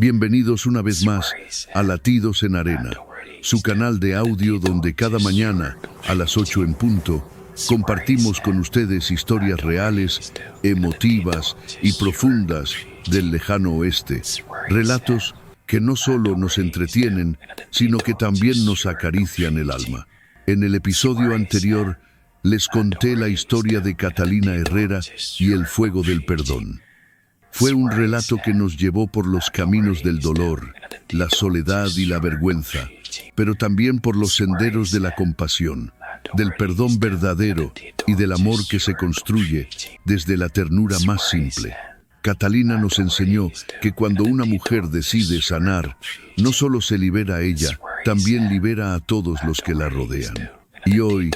Bienvenidos una vez más a Latidos en Arena, su canal de audio donde cada mañana a las 8 en punto compartimos con ustedes historias reales, emotivas y profundas del lejano oeste. Relatos que no solo nos entretienen, sino que también nos acarician el alma. En el episodio anterior les conté la historia de Catalina Herrera y el fuego del perdón. Fue un relato que nos llevó por los caminos del dolor, la soledad y la vergüenza, pero también por los senderos de la compasión, del perdón verdadero y del amor que se construye desde la ternura más simple. Catalina nos enseñó que cuando una mujer decide sanar, no solo se libera a ella, también libera a todos los que la rodean. Y hoy,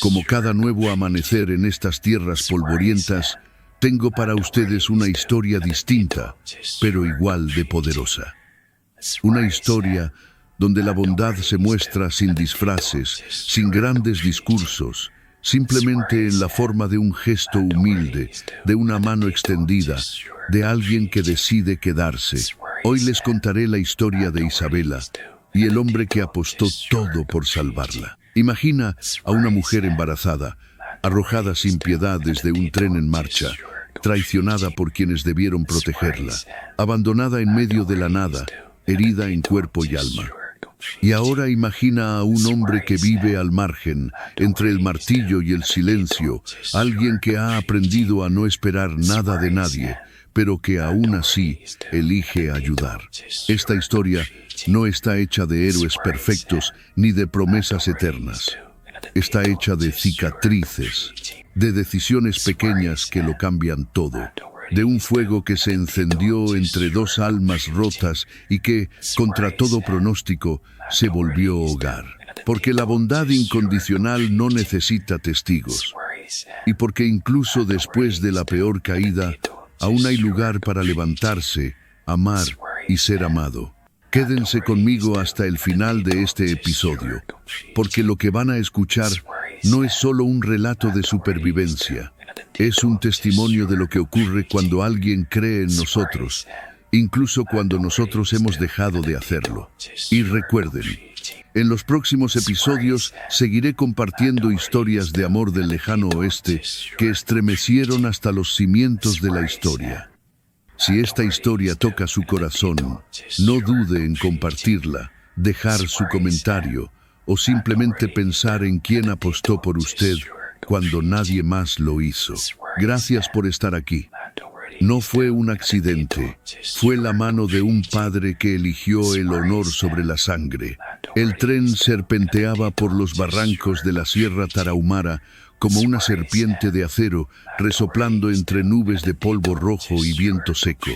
como cada nuevo amanecer en estas tierras polvorientas, tengo para ustedes una historia distinta, pero igual de poderosa. Una historia donde la bondad se muestra sin disfraces, sin grandes discursos, simplemente en la forma de un gesto humilde, de una mano extendida, de alguien que decide quedarse. Hoy les contaré la historia de Isabela y el hombre que apostó todo por salvarla. Imagina a una mujer embarazada, arrojada sin piedad desde un tren en marcha, traicionada por quienes debieron protegerla, abandonada en medio de la nada, herida en cuerpo y alma. Y ahora imagina a un hombre que vive al margen, entre el martillo y el silencio, alguien que ha aprendido a no esperar nada de nadie, pero que aún así elige ayudar. Esta historia no está hecha de héroes perfectos ni de promesas eternas. Está hecha de cicatrices, de decisiones pequeñas que lo cambian todo, de un fuego que se encendió entre dos almas rotas y que, contra todo pronóstico, se volvió hogar. Porque la bondad incondicional no necesita testigos. Y porque incluso después de la peor caída, aún hay lugar para levantarse, amar y ser amado. Quédense conmigo hasta el final de este episodio, porque lo que van a escuchar no es solo un relato de supervivencia, es un testimonio de lo que ocurre cuando alguien cree en nosotros, incluso cuando nosotros hemos dejado de hacerlo. Y recuerden, en los próximos episodios seguiré compartiendo historias de amor del lejano oeste que estremecieron hasta los cimientos de la historia. Si esta historia toca su corazón, no dude en compartirla, dejar su comentario o simplemente pensar en quién apostó por usted cuando nadie más lo hizo. Gracias por estar aquí. No fue un accidente, fue la mano de un padre que eligió el honor sobre la sangre. El tren serpenteaba por los barrancos de la Sierra Tarahumara como una serpiente de acero, resoplando entre nubes de polvo rojo y viento seco.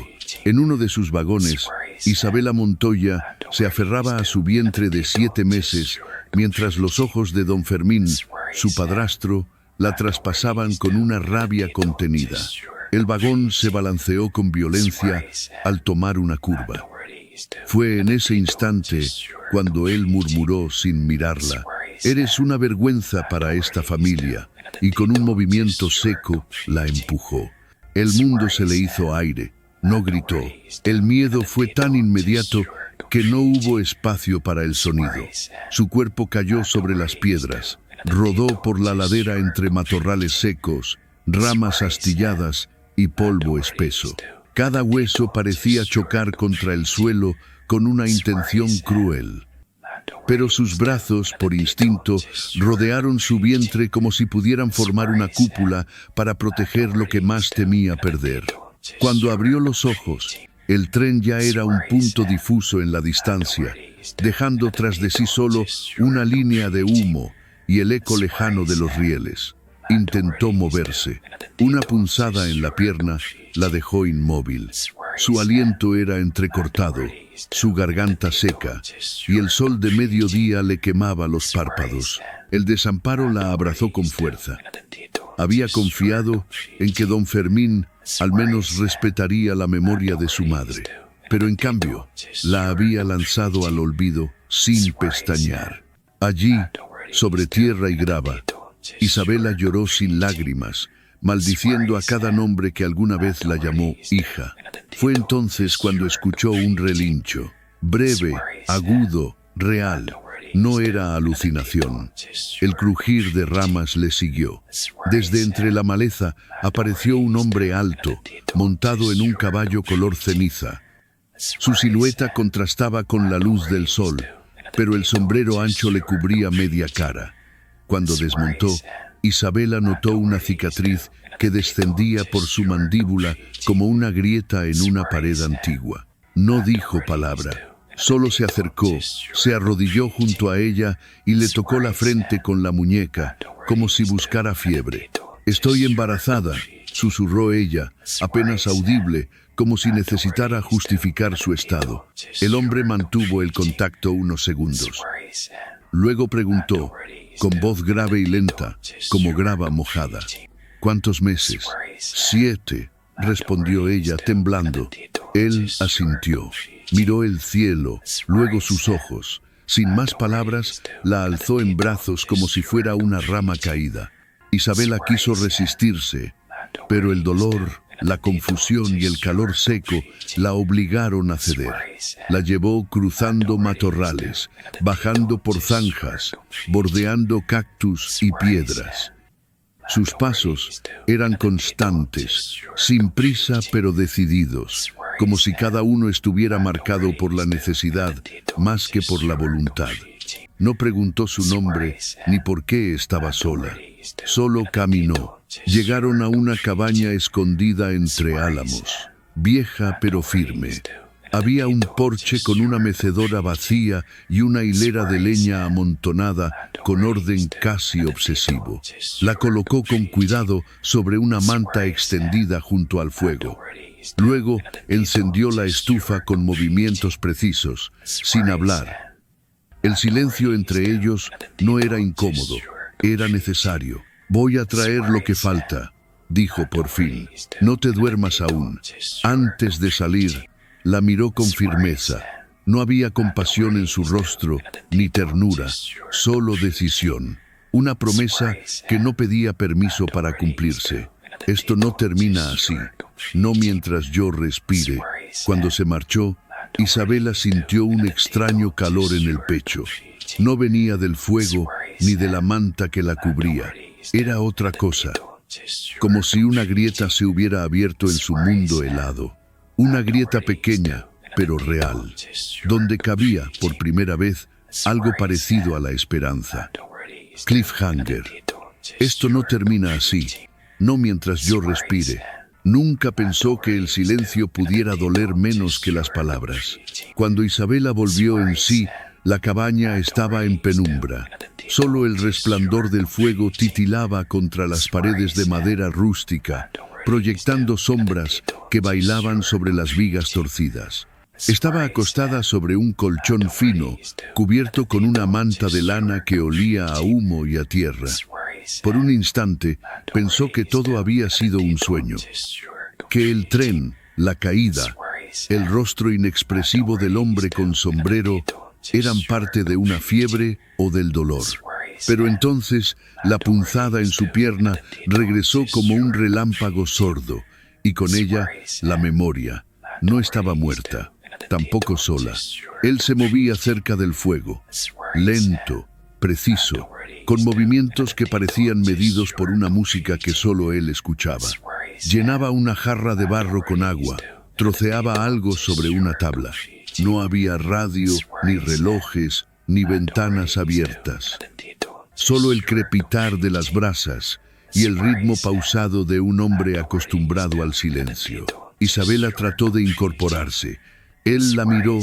En uno de sus vagones, Isabela Montoya se aferraba a su vientre de 7 meses, mientras los ojos de don Fermín, su padrastro, la traspasaban con una rabia contenida. El vagón se balanceó con violencia al tomar una curva. Fue en ese instante cuando él murmuró sin mirarla: «Eres una vergüenza para esta familia», y con un movimiento seco la empujó. El mundo se le hizo aire, no gritó. El miedo fue tan inmediato que no hubo espacio para el sonido. Su cuerpo cayó sobre las piedras, rodó por la ladera entre matorrales secos, ramas astilladas y polvo espeso. Cada hueso parecía chocar contra el suelo con una intención cruel. Pero sus brazos, por instinto, rodearon su vientre como si pudieran formar una cúpula para proteger lo que más temía perder. Cuando abrió los ojos, el tren ya era un punto difuso en la distancia, dejando tras de sí solo una línea de humo y el eco lejano de los rieles. Intentó moverse. Una punzada en la pierna la dejó inmóvil. Su aliento era entrecortado, su garganta seca, y el sol de mediodía le quemaba los párpados. El desamparo la abrazó con fuerza. Había confiado en que don Fermín al menos respetaría la memoria de su madre, pero en cambio la había lanzado al olvido sin pestañear. Allí, sobre tierra y grava, Isabela lloró sin lágrimas, maldiciendo a cada nombre que alguna vez la llamó hija. Fue entonces cuando escuchó un relincho, breve, agudo, real. No era alucinación. El crujir de ramas le siguió. Desde entre la maleza apareció un hombre alto, montado en un caballo color ceniza. Su silueta contrastaba con la luz del sol, pero el sombrero ancho le cubría media cara. Cuando desmontó, Isabela notó una cicatriz que descendía por su mandíbula como una grieta en una pared antigua. No dijo palabra. Solo se acercó, se arrodilló junto a ella y le tocó la frente con la muñeca, como si buscara fiebre. «Estoy embarazada», susurró ella, apenas audible, como si necesitara justificar su estado. El hombre mantuvo el contacto unos segundos. Luego preguntó, con voz grave y lenta, como grava mojada, «¿Cuántos meses?» «7», respondió ella, temblando. Él asintió. Miró el cielo, luego sus ojos. Sin más palabras, la alzó en brazos como si fuera una rama caída. Isabela quiso resistirse, pero el dolor, la confusión y el calor seco la obligaron a ceder. La llevó cruzando matorrales, bajando por zanjas, bordeando cactus y piedras. Sus pasos eran constantes, sin prisa pero decididos, como si cada uno estuviera marcado por la necesidad más que por la voluntad. No preguntó su nombre ni por qué estaba sola. Solo caminó. Llegaron a una cabaña escondida entre álamos, vieja pero firme. Había un porche con una mecedora vacía y una hilera de leña amontonada con orden casi obsesivo. La colocó con cuidado sobre una manta extendida junto al fuego. Luego encendió la estufa con movimientos precisos, sin hablar. El silencio entre ellos no era incómodo, era necesario. «Voy a traer lo que falta», dijo por fin. «No te duermas aún». Antes de salir, la miró con firmeza. No había compasión en su rostro, ni ternura, solo decisión. Una promesa que no pedía permiso para cumplirse. «Esto no termina así, no mientras yo respire». Cuando se marchó, Isabela sintió un extraño calor en el pecho. No venía del fuego ni de la manta que la cubría. Era otra cosa, como si una grieta se hubiera abierto en su mundo helado. Una grieta pequeña, pero real, donde cabía, por primera vez, algo parecido a la esperanza. Cliffhanger. Esto no termina así, no mientras yo respire. Nunca pensó que el silencio pudiera doler menos que las palabras. Cuando Isabela volvió en sí, la cabaña estaba en penumbra. Solo el resplandor del fuego titilaba contra las paredes de madera rústica, proyectando sombras que bailaban sobre las vigas torcidas. Estaba acostada sobre un colchón fino, cubierto con una manta de lana que olía a humo y a tierra. Por un instante, pensó que todo había sido un sueño, que el tren, la caída, el rostro inexpresivo del hombre con sombrero eran parte de una fiebre o del dolor. Pero entonces la punzada en su pierna regresó como un relámpago sordo, y con ella la memoria. No estaba muerta, tampoco sola. Él se movía cerca del fuego, lento, preciso, con movimientos que parecían medidos por una música que solo él escuchaba. Llenaba una jarra de barro con agua, troceaba algo sobre una tabla. No había radio, ni relojes, ni ventanas abiertas. Solo el crepitar de las brasas y el ritmo pausado de un hombre acostumbrado al silencio. Isabela trató de incorporarse. Él la miró,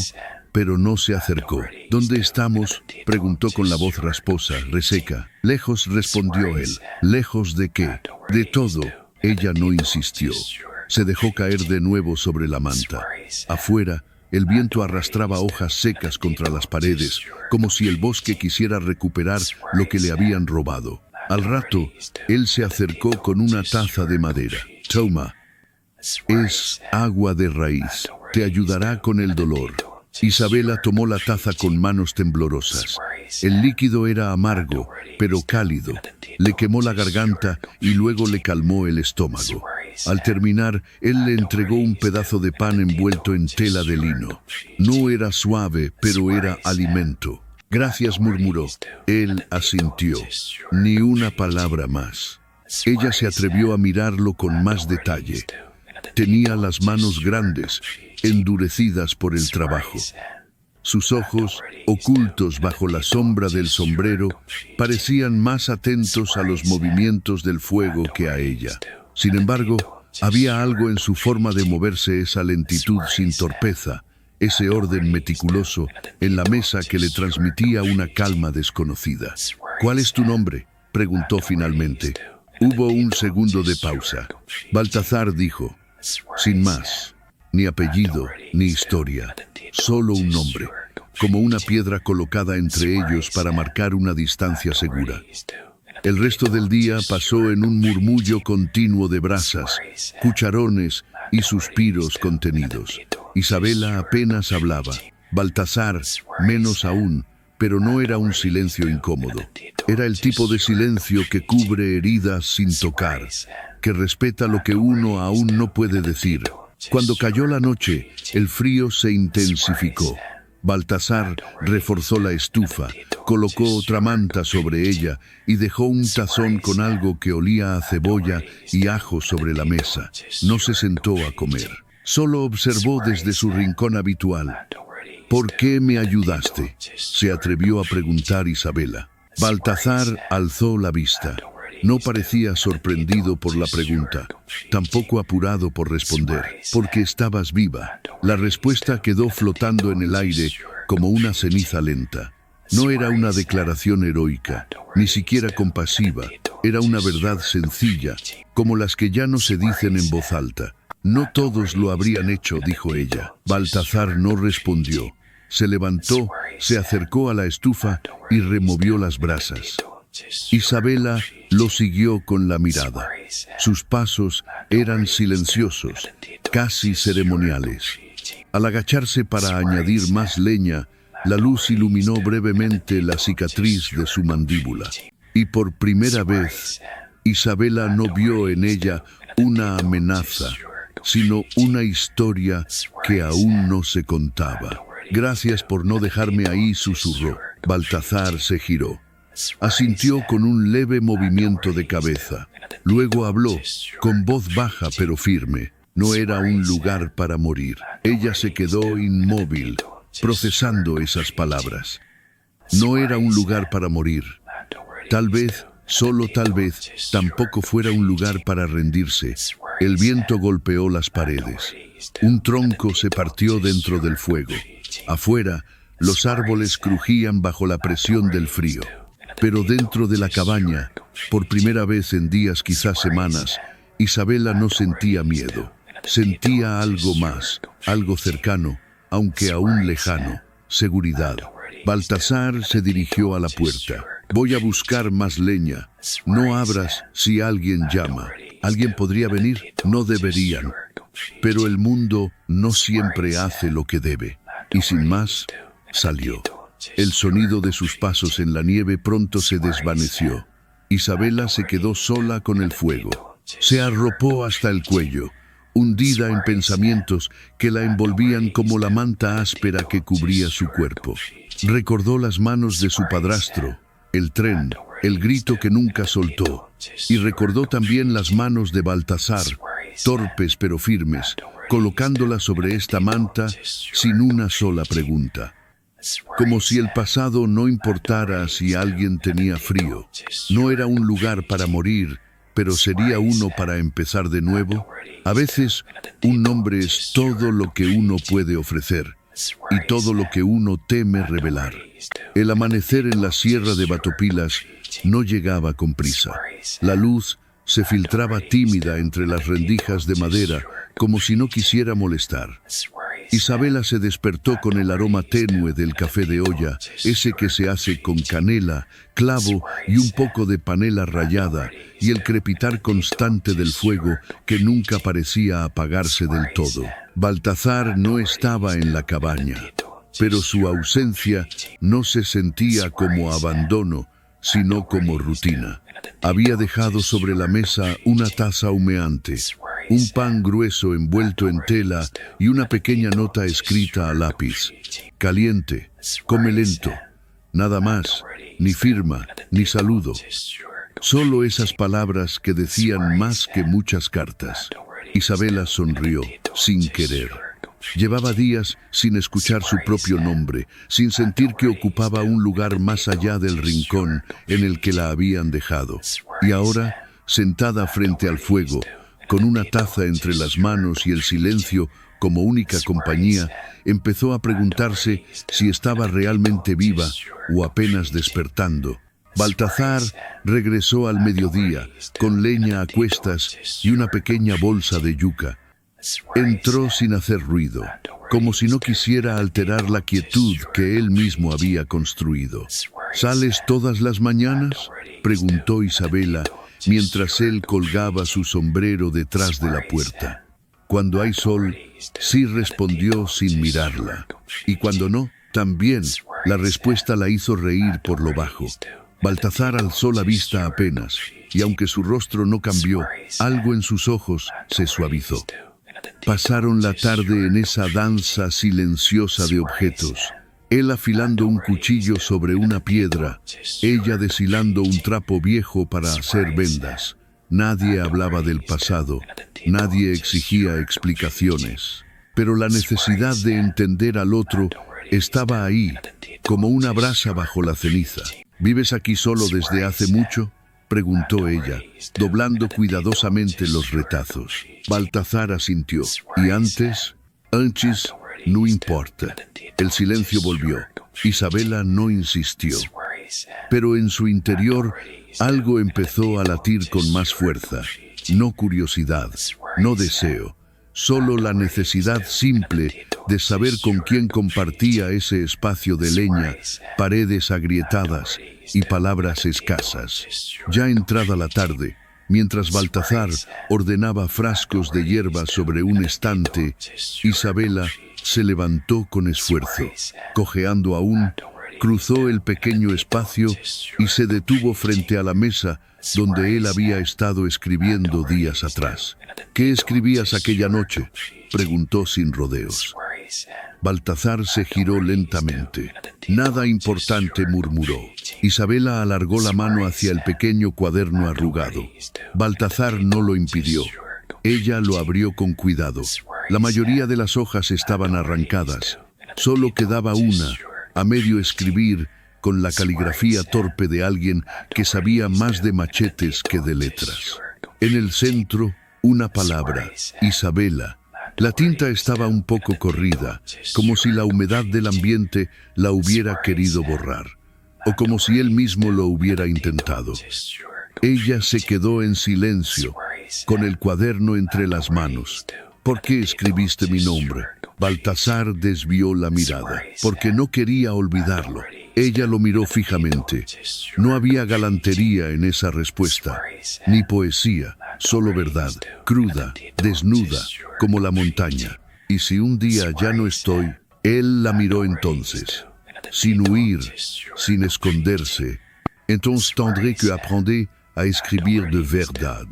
pero no se acercó. «¿Dónde estamos?», preguntó con la voz rasposa, reseca. «Lejos», respondió él. «¿Lejos de qué?». «De todo». Ella no insistió. Se dejó caer de nuevo sobre la manta. Afuera, el viento arrastraba hojas secas contra las paredes, como si el bosque quisiera recuperar lo que le habían robado. Al rato, él se acercó con una taza de madera. «Toma. Es agua de raíz. Te ayudará con el dolor». Isabela tomó la taza con manos temblorosas. El líquido era amargo, pero cálido. Le quemó la garganta y luego le calmó el estómago. Al terminar, él le entregó un pedazo de pan envuelto en tela de lino. No era suave, pero era alimento. Gracias, murmuró. Él asintió. Ni una palabra más. Ella se atrevió a mirarlo con más detalle. Tenía las manos grandes, endurecidas por el trabajo. Sus ojos, ocultos bajo la sombra del sombrero, parecían más atentos a los movimientos del fuego que a ella. Sin embargo, había algo en su forma de moverse, esa lentitud sin torpeza, ese orden meticuloso en la mesa que le transmitía una calma desconocida. ¿Cuál es tu nombre?, preguntó finalmente. Hubo un segundo de pausa. Baltazar dijo, sin más, ni apellido, ni historia, solo un nombre, como una piedra colocada entre ellos para marcar una distancia segura. El resto del día pasó en un murmullo continuo de brasas, cucharones y suspiros contenidos. Isabela apenas hablaba, Baltazar menos aún, pero no era un silencio incómodo. Era el tipo de silencio que cubre heridas sin tocar, que respeta lo que uno aún no puede decir. Cuando cayó la noche, el frío se intensificó. Baltazar reforzó la estufa, colocó otra manta sobre ella y dejó un tazón con algo que olía a cebolla y ajo sobre la mesa. No se sentó a comer. Solo observó desde su rincón habitual. ¿Por qué me ayudaste?, se atrevió a preguntar Isabela. Baltazar alzó la vista. No parecía sorprendido por la pregunta, tampoco apurado por responder. Porque estabas viva. La respuesta quedó flotando en el aire como una ceniza lenta. No era una declaración heroica, ni siquiera compasiva. Era una verdad sencilla, como las que ya no se dicen en voz alta. No todos lo habrían hecho, dijo ella. Baltazar no respondió. Se levantó, se acercó a la estufa y removió las brasas. Isabela lo siguió con la mirada. Sus pasos eran silenciosos, casi ceremoniales. Al agacharse para añadir más leña, la luz iluminó brevemente la cicatriz de su mandíbula. Y por primera vez, Isabela no vio en ella una amenaza, sino una historia que aún no se contaba. Gracias por no dejarme ahí, susurró. Baltazar se giró. Asintió con un leve movimiento de cabeza. Luego habló, con voz baja pero firme. No era un lugar para morir. Ella se quedó inmóvil, procesando esas palabras. No era un lugar para morir. Tal vez, solo tal vez, tampoco fuera un lugar para rendirse. El viento golpeó las paredes. Un tronco se partió dentro del fuego. Afuera, los árboles crujían bajo la presión del frío. Pero dentro de la cabaña, por primera vez en días, quizás semanas, Isabela no sentía miedo. Sentía algo más, algo cercano, aunque aún lejano, seguridad. Baltazar se dirigió a la puerta. Voy a buscar más leña. No abras si alguien llama. ¿Alguien podría venir? No deberían. Pero el mundo no siempre hace lo que debe. Y sin más, salió. El sonido de sus pasos en la nieve pronto se desvaneció. Isabela se quedó sola con el fuego. Se arropó hasta el cuello, hundida en pensamientos que la envolvían como la manta áspera que cubría su cuerpo. Recordó las manos de su padrastro, el tren, el grito que nunca soltó. Y recordó también las manos de Baltazar, torpes pero firmes, colocándola sobre esta manta sin una sola pregunta. Como si el pasado no importara si alguien tenía frío. No era un lugar para morir, pero sería uno para empezar de nuevo. A veces, un nombre es todo lo que uno puede ofrecer y todo lo que uno teme revelar. El amanecer en la sierra de Batopilas no llegaba con prisa. La luz se filtraba tímida entre las rendijas de madera, como si no quisiera molestar. Isabela se despertó con el aroma tenue del café de olla, ese que se hace con canela, clavo y un poco de panela rallada, y el crepitar constante del fuego que nunca parecía apagarse del todo. Baltazar no estaba en la cabaña. pero su ausencia no se sentía como abandono, sino como rutina. Había dejado sobre la mesa una taza humeante, un pan grueso envuelto en tela y una pequeña nota escrita a lápiz. Caliente, come lento. Nada más, ni firma, ni saludo. Solo esas palabras que decían más que muchas cartas. Isabela sonrió, sin querer. Llevaba días sin escuchar su propio nombre, sin sentir que ocupaba un lugar más allá del rincón en el que la habían dejado. Y ahora, sentada frente al fuego, con una taza entre las manos y el silencio como única compañía, empezó a preguntarse si estaba realmente viva o apenas despertando. Baltazar regresó al mediodía, con leña a cuestas y una pequeña bolsa de yuca. Entró sin hacer ruido, como si no quisiera alterar la quietud que él mismo había construido. ¿Sales todas las mañanas?, preguntó Isabela, mientras él colgaba su sombrero detrás de la puerta. Cuando hay sol, sí, respondió sin mirarla. Y cuando no, también. La respuesta la hizo reír por lo bajo. Baltazar alzó la vista apenas, y aunque su rostro no cambió, algo en sus ojos se suavizó. Pasaron la tarde en esa danza silenciosa de objetos. Él afilando un cuchillo sobre una piedra, ella deshilando un trapo viejo para hacer vendas. Nadie hablaba del pasado, nadie exigía explicaciones. Pero la necesidad de entender al otro estaba ahí, como una brasa bajo la ceniza. ¿Vives aquí solo desde hace mucho?, preguntó ella, doblando cuidadosamente los retazos. Baltazar asintió. ¿Y antes? Antes, no importa. El silencio volvió. Isabela no insistió. Pero en su interior, algo empezó a latir con más fuerza. No curiosidad, no deseo, solo la necesidad simple de saber con quién compartía ese espacio de leña, paredes agrietadas y palabras escasas. Ya entrada la tarde, mientras Baltazar ordenaba frascos de hierba sobre un estante, Isabela se levantó con esfuerzo. Cojeando aún, cruzó el pequeño espacio y se detuvo frente a la mesa donde él había estado escribiendo días atrás. ¿Qué escribías aquella noche?, preguntó sin rodeos. Baltazar se giró lentamente. Nada importante, murmuró. Isabela alargó la mano hacia el pequeño cuaderno arrugado. Baltazar no lo impidió. Ella lo abrió con cuidado. La mayoría de las hojas estaban arrancadas. Solo quedaba una, a medio escribir, con la caligrafía torpe de alguien que sabía más de machetes que de letras. En el centro, una palabra: Isabela. La tinta estaba un poco corrida, como si la humedad del ambiente la hubiera querido borrar, o como si él mismo lo hubiera intentado. Ella se quedó en silencio, con el cuaderno entre las manos. ¿Por qué escribiste mi nombre? Baltazar desvió la mirada, porque no quería olvidarlo. Ella lo miró fijamente. No había galantería en esa respuesta, ni poesía, solo verdad, cruda, desnuda, como la montaña. Y si un día ya no estoy, él la miró entonces, sin huir, sin esconderse. Entonces tendré que aprender a escribir de verdad.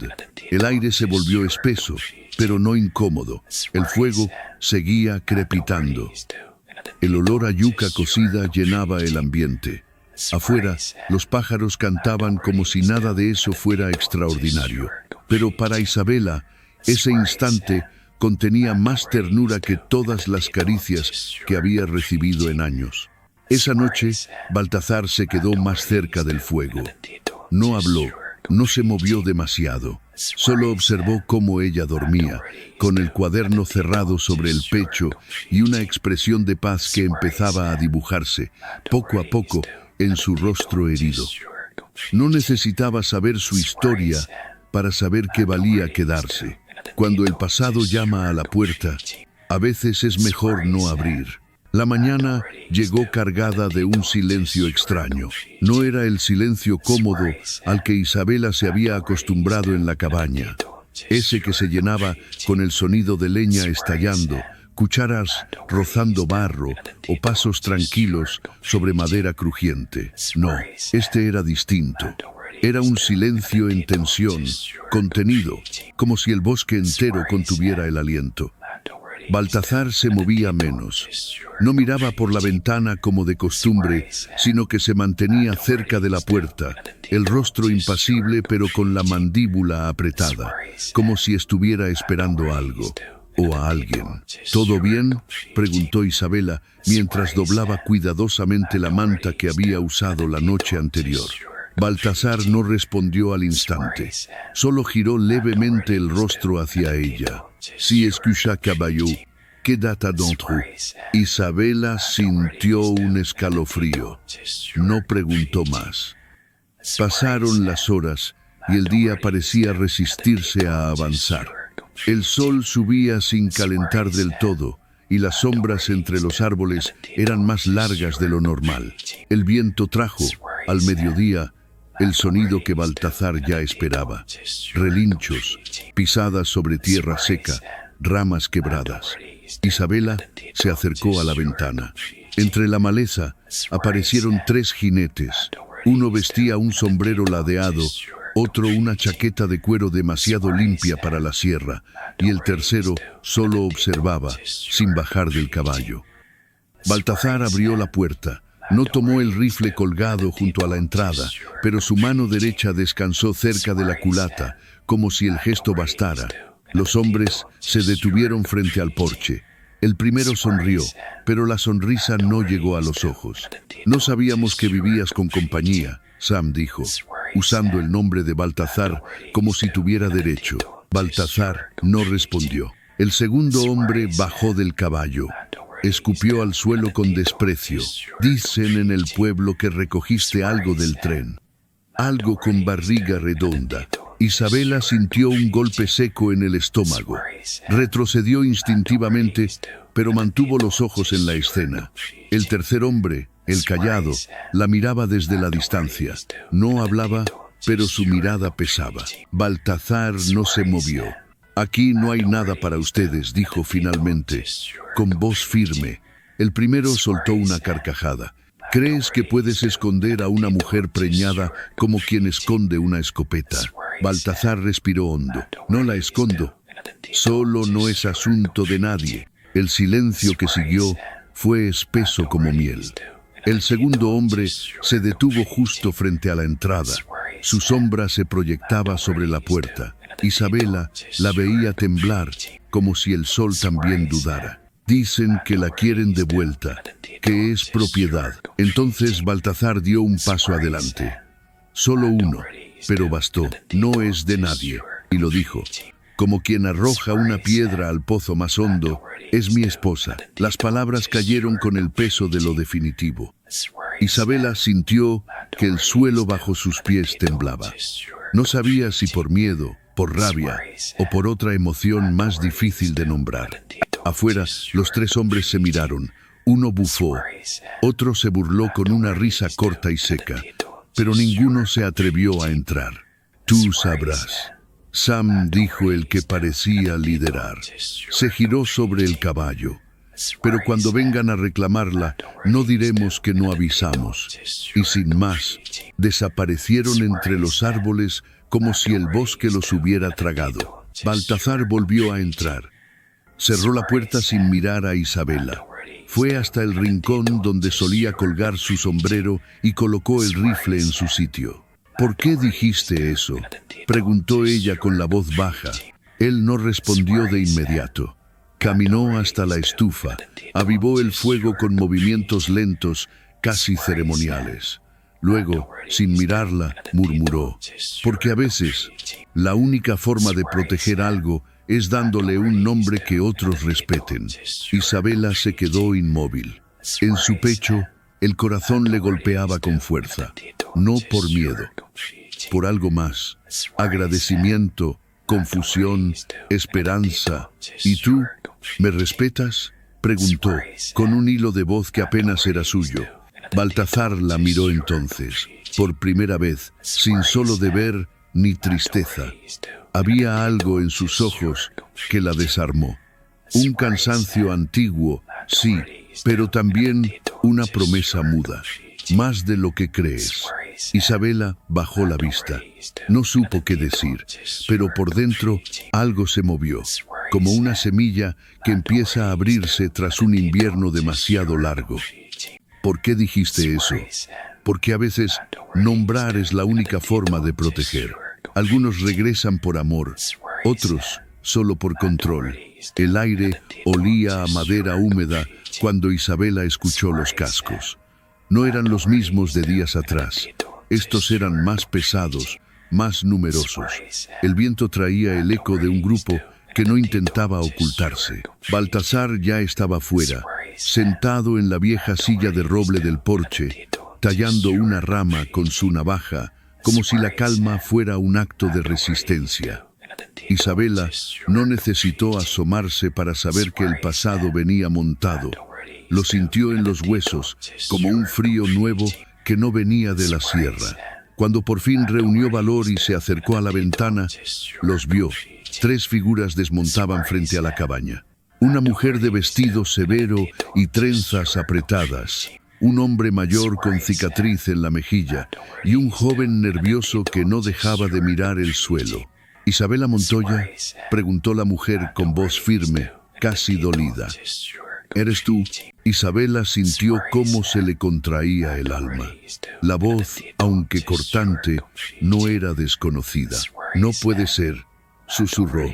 El aire se volvió espeso, pero no incómodo. El fuego seguía crepitando. El olor a yuca cocida llenaba el ambiente. Afuera, los pájaros cantaban como si nada de eso fuera extraordinario. Pero para Isabela, ese instante contenía más ternura que todas las caricias que había recibido en años. Esa noche, Baltazar se quedó más cerca del fuego. No habló, no se movió demasiado. Solo observó cómo ella dormía, con el cuaderno cerrado sobre el pecho y una expresión de paz que empezaba a dibujarse, poco a poco, en su rostro herido. No necesitaba saber su historia para saber que valía quedarse. Cuando el pasado llama a la puerta, a veces es mejor no abrir. La mañana llegó cargada de un silencio extraño. No era el silencio cómodo al que Isabela se había acostumbrado en la cabaña. Ese que se llenaba con el sonido de leña estallando, cucharas rozando barro o pasos tranquilos sobre madera crujiente. No, este era distinto. Era un silencio en tensión, contenido, como si el bosque entero contuviera el aliento. Baltazar se movía menos. No miraba por la ventana como de costumbre, sino que se mantenía cerca de la puerta, el rostro impasible pero con la mandíbula apretada, como si estuviera esperando algo o a alguien. ¿Todo bien?, preguntó Isabela mientras doblaba cuidadosamente la manta que había usado la noche anterior. Baltazar no respondió al instante, solo giró levemente el rostro hacia ella. Si escucha caballo, quédate dentro. Isabela sintió un escalofrío. No preguntó más. Pasaron las horas y el día parecía resistirse a avanzar. El sol subía sin calentar del todo y las sombras entre los árboles eran más largas de lo normal. El viento trajo, al mediodía, el sonido que Baltazar ya esperaba. Relinchos, pisadas sobre tierra seca, ramas quebradas. Isabela se acercó a la ventana. Entre la maleza aparecieron 3 jinetes. Uno vestía un sombrero ladeado, otro una chaqueta de cuero demasiado limpia para la sierra, y el tercero solo observaba, sin bajar del caballo. Baltazar abrió la puerta. No tomó el rifle colgado junto a la entrada, pero su mano derecha descansó cerca de la culata, como si el gesto bastara. Los hombres se detuvieron frente al porche. El primero sonrió, pero la sonrisa no llegó a los ojos. No sabíamos que vivías con compañía, Sam dijo, usando el nombre de Baltazar como si tuviera derecho. Baltazar no respondió. El segundo hombre bajó del caballo. Escupió al suelo con desprecio. Dicen en el pueblo que recogiste algo del tren. Algo con barriga redonda. Isabela sintió un golpe seco en el estómago. Retrocedió instintivamente, pero mantuvo los ojos en la escena. El tercer hombre, el callado, la miraba desde la distancia. No hablaba, pero su mirada pesaba. Baltazar no se movió. Aquí no hay nada para ustedes, dijo finalmente, con voz firme. El primero soltó una carcajada. ¿Crees que puedes esconder a una mujer preñada como quien esconde una escopeta? Baltazar respiró hondo. No la escondo. Solo no es asunto de nadie. El silencio que siguió fue espeso como miel. El segundo hombre se detuvo justo frente a la entrada. Su sombra se proyectaba sobre la puerta. Isabela la veía temblar, como si el sol también dudara. Dicen que la quieren de vuelta, que es propiedad. Entonces Baltazar dio un paso adelante. Solo uno, pero bastó. No es de nadie. Y lo dijo, como quien arroja una piedra al pozo más hondo. Es mi esposa. Las palabras cayeron con el peso de lo definitivo. Isabela sintió que el suelo bajo sus pies temblaba. No sabía si por miedo, por rabia o por otra emoción más difícil de nombrar. Afuera, los 3 hombres se miraron. Uno bufó, otro se burló con una risa corta y seca, pero ninguno se atrevió a entrar. Tú sabrás. Sam dijo el que parecía liderar. Se giró sobre el caballo. Pero cuando vengan a reclamarla, no diremos que no avisamos. Y sin más, desaparecieron entre los árboles como si el bosque los hubiera tragado. Baltazar volvió a entrar. Cerró la puerta sin mirar a Isabela. Fue hasta el rincón donde solía colgar su sombrero y colocó el rifle en su sitio. ¿Por qué dijiste eso?, preguntó ella con la voz baja. Él no respondió de inmediato. Caminó hasta la estufa, avivó el fuego con movimientos lentos, casi ceremoniales. Luego, sin mirarla, murmuró, porque a veces la única forma de proteger algo es dándole un nombre que otros respeten. Isabela se quedó inmóvil. En su pecho, el corazón le golpeaba con fuerza, no por miedo, por algo más, agradecimiento, confusión, esperanza. ¿Y tú, me respetas?, preguntó, con un hilo de voz que apenas era suyo. Baltazar la miró entonces, por primera vez, sin solo deber ni tristeza. Había algo en sus ojos que la desarmó. Un cansancio antiguo, sí, pero también una promesa muda. Más de lo que crees. Isabela bajó la vista. No supo qué decir, pero por dentro algo se movió, como una semilla que empieza a abrirse tras un invierno demasiado largo. ¿Por qué dijiste eso? Porque a veces nombrar es la única forma de proteger. Algunos regresan por amor, otros solo por control. El aire olía a madera húmeda cuando Isabela escuchó los cascos. No eran los mismos de días atrás. Estos eran más pesados, más numerosos. El viento traía el eco de un grupo que no intentaba ocultarse. Baltasar ya estaba fuera, sentado en la vieja silla de roble del porche, tallando una rama con su navaja, como si la calma fuera un acto de resistencia. Isabela no necesitó asomarse para saber que el pasado venía montado. Lo sintió en los huesos, como un frío nuevo que no venía de la sierra. Cuando por fin reunió valor y se acercó a la ventana, los vio. 3 figuras desmontaban frente a la cabaña. Una mujer de vestido severo y trenzas apretadas. Un hombre mayor con cicatriz en la mejilla y un joven nervioso que no dejaba de mirar el suelo. «¿Isabela Montoya?», preguntó la mujer con voz firme, casi dolida. «¿Eres tú?». Isabela sintió cómo se le contraía el alma. La voz, aunque cortante, no era desconocida. «No puede ser», susurró.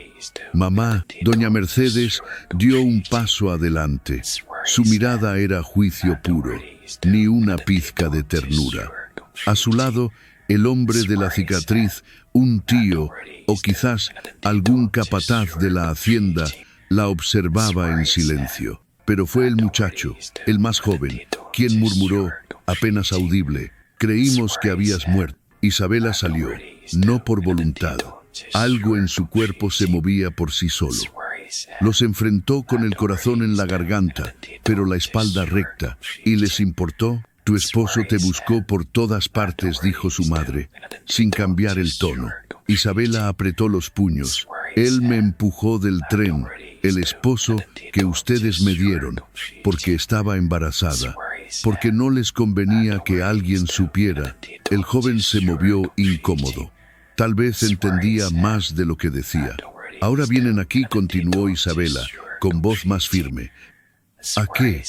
«Mamá». Doña Mercedes dio un paso adelante. Su mirada era juicio puro, ni una pizca de ternura. A su lado, el hombre de la cicatriz, un tío, o quizás algún capataz de la hacienda, la observaba en silencio. Pero fue el muchacho, el más joven, quien murmuró, apenas audible: «Creímos que habías muerto». Isabela salió, no por voluntad. Algo en su cuerpo se movía por sí solo. Los enfrentó con el corazón en la garganta, pero la espalda recta. ¿Y les importó? «Tu esposo te buscó por todas partes», dijo su madre, sin cambiar el tono. Isabela apretó los puños. «Él me empujó del tren, el esposo que ustedes me dieron, porque estaba embarazada, porque no les convenía que alguien supiera». El joven se movió incómodo. Tal vez entendía más de lo que decía. «Ahora vienen aquí», continuó Isabela, con voz más firme. «¿A qué?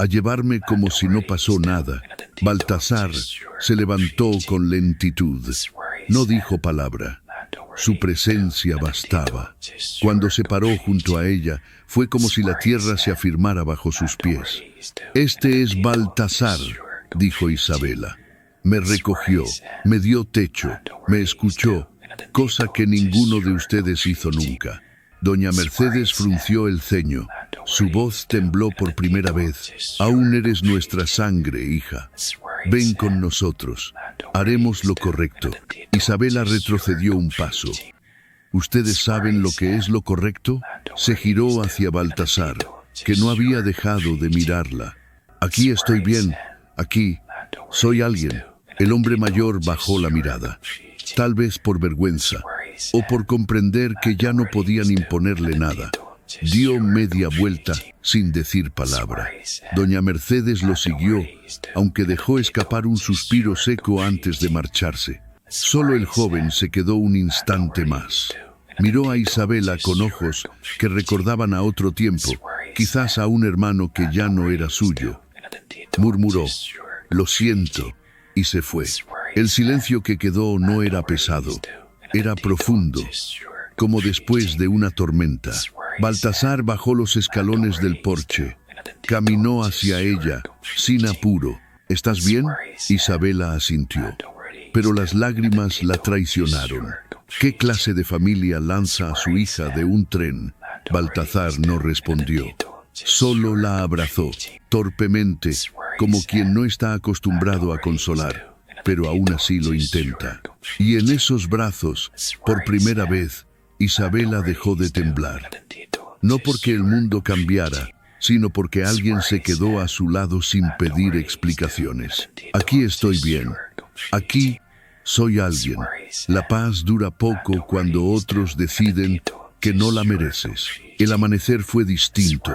A llevarme como si no pasó nada». Baltasar se levantó con lentitud. No dijo palabra. Su presencia bastaba. Cuando se paró junto a ella, fue como si la tierra se afirmara bajo sus pies. «Este es Baltasar», dijo Isabela. «Me recogió, me dio techo, me escuchó, cosa que ninguno de ustedes hizo nunca». Doña Mercedes frunció el ceño. Su voz tembló por primera vez. «Aún eres nuestra sangre, hija. Ven con nosotros. Haremos lo correcto». Isabela retrocedió un paso. «¿Ustedes saben lo que es lo correcto?». Se giró hacia Baltasar, que no había dejado de mirarla. «Aquí estoy bien. Aquí. Soy alguien». El hombre mayor bajó la mirada. Tal vez por vergüenza, o por comprender que ya no podían imponerle nada. Dio media vuelta sin decir palabra. Doña Mercedes lo siguió, aunque dejó escapar un suspiro seco antes de marcharse. Solo el joven se quedó un instante más. Miró a Isabela con ojos que recordaban a otro tiempo, quizás a un hermano que ya no era suyo. Murmuró: «Lo siento», y se fue. El silencio que quedó no era pesado, era profundo, como después de una tormenta. Baltasar bajó los escalones del porche. Caminó hacia ella, sin apuro. «¿Estás bien?». Isabela asintió. Pero las lágrimas la traicionaron. ¿Qué clase de familia lanza a su hija de un tren? Baltasar no respondió. Solo la abrazó, torpemente, como quien no está acostumbrado a consolar, pero aún así lo intenta. Y en esos brazos, por primera vez, Isabela dejó de temblar. No porque el mundo cambiara, sino porque alguien se quedó a su lado sin pedir explicaciones. «Aquí estoy bien. Aquí soy alguien». La paz dura poco cuando otros deciden que no la mereces. El amanecer fue distinto,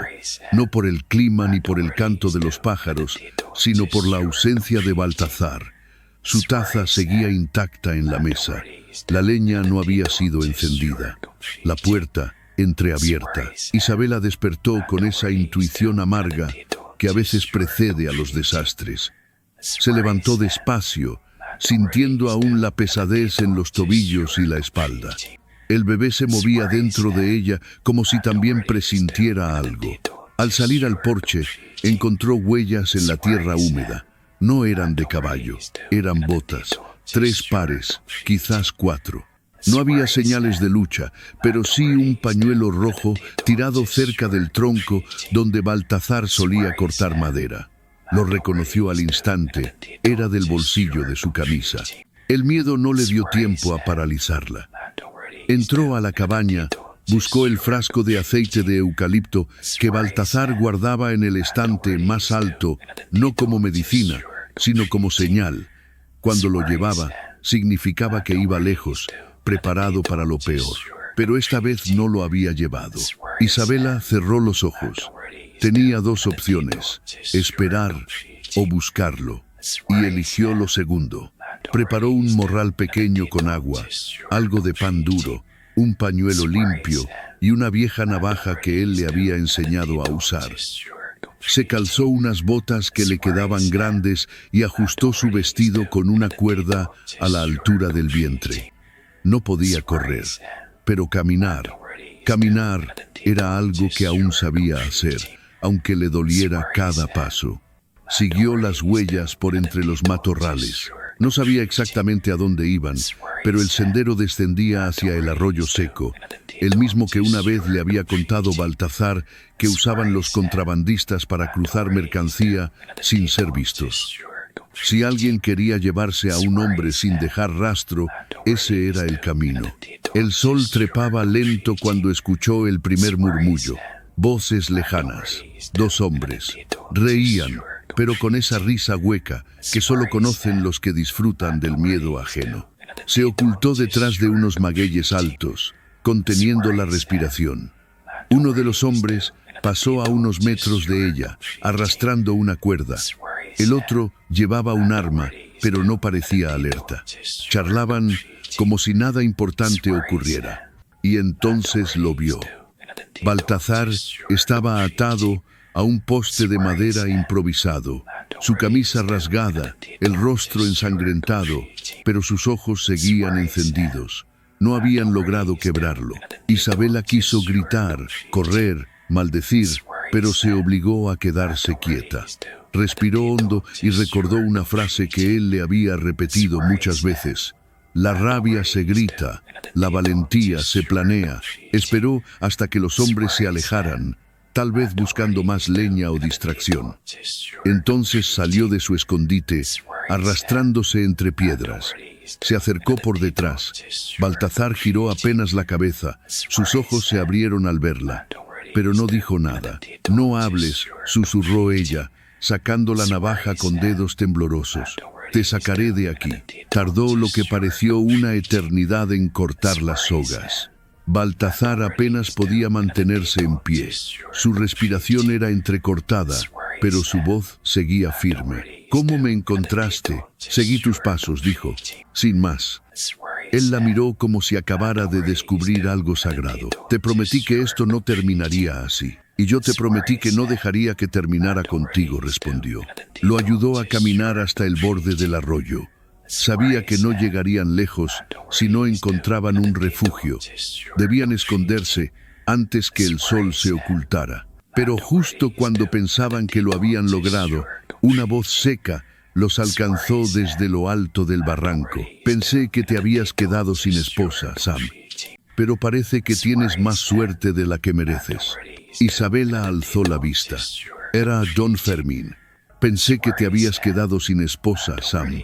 no por el clima ni por el canto de los pájaros, sino por la ausencia de Baltazar. Su taza seguía intacta en la mesa. La leña no había sido encendida. La puerta entreabierta. Isabela despertó con esa intuición amarga que a veces precede a los desastres. Se levantó despacio, sintiendo aún la pesadez en los tobillos y la espalda. El bebé se movía dentro de ella como si también presintiera algo. Al salir al porche, encontró huellas en la tierra húmeda. No eran de caballo, eran botas. 3 pares, quizás 4. No había señales de lucha, pero sí un pañuelo rojo tirado cerca del tronco donde Baltazar solía cortar madera. Lo reconoció al instante, era del bolsillo de su camisa. El miedo no le dio tiempo a paralizarla. Entró a la cabaña, buscó el frasco de aceite de eucalipto que Baltazar guardaba en el estante más alto, no como medicina, sino como señal. Cuando lo llevaba, significaba que iba lejos, preparado para lo peor. Pero esta vez no lo había llevado. Isabela cerró los ojos. Tenía 2 opciones, esperar o buscarlo, y eligió lo segundo. Preparó un morral pequeño con agua, algo de pan duro, un pañuelo limpio y una vieja navaja que él le había enseñado a usar. Se calzó unas botas que le quedaban grandes y ajustó su vestido con una cuerda a la altura del vientre. No podía correr, pero caminar era algo que aún sabía hacer, aunque le doliera cada paso. Siguió las huellas por entre los matorrales. No sabía exactamente a dónde iban, pero el sendero descendía hacia el arroyo seco, el mismo que una vez le había contado Baltazar que usaban los contrabandistas para cruzar mercancía sin ser vistos. Si alguien quería llevarse a un hombre sin dejar rastro, ese era el camino. El sol trepaba lento cuando escuchó el primer murmullo. Voces lejanas. 2 hombres. Reían, pero con esa risa hueca que solo conocen los que disfrutan del miedo ajeno. Se ocultó detrás de unos magueyes altos, conteniendo la respiración. Uno de los hombres pasó a unos metros de ella, arrastrando una cuerda. El otro llevaba un arma, pero no parecía alerta. Charlaban como si nada importante ocurriera. Y entonces lo vio. Baltazar estaba atado a un poste de madera improvisado, su camisa rasgada, el rostro ensangrentado, pero sus ojos seguían encendidos. No habían logrado quebrarlo. Isabela quiso gritar, correr, maldecir, pero se obligó a quedarse quieta. Respiró hondo y recordó una frase que él le había repetido muchas veces. La rabia se grita, la valentía se planea. Esperó hasta que los hombres se alejaran, tal vez buscando más leña o distracción. Entonces salió de su escondite, arrastrándose entre piedras. Se acercó por detrás. Baltazar giró apenas la cabeza. Sus ojos se abrieron al verla, pero no dijo nada. No hables, susurró ella, sacando la navaja con dedos temblorosos. Te sacaré de aquí. Tardó lo que pareció una eternidad en cortar las sogas. Baltazar apenas podía mantenerse en pie. Su respiración era entrecortada, pero su voz seguía firme. ¿Cómo me encontraste? Seguí tus pasos, dijo, sin más. Él la miró como si acabara de descubrir algo sagrado. Te prometí que esto no terminaría así. Y yo te prometí que no dejaría que terminara contigo, respondió. Lo ayudó a caminar hasta el borde del arroyo. Sabía que no llegarían lejos si no encontraban un refugio. Debían esconderse antes que el sol se ocultara. Pero justo cuando pensaban que lo habían logrado, una voz seca los alcanzó desde lo alto del barranco. Pensé que te habías quedado sin esposa, Sam. Pero parece que tienes más suerte de la que mereces. Isabela alzó la vista. Era Don Fermín. Pensé que te habías quedado sin esposa, Sam.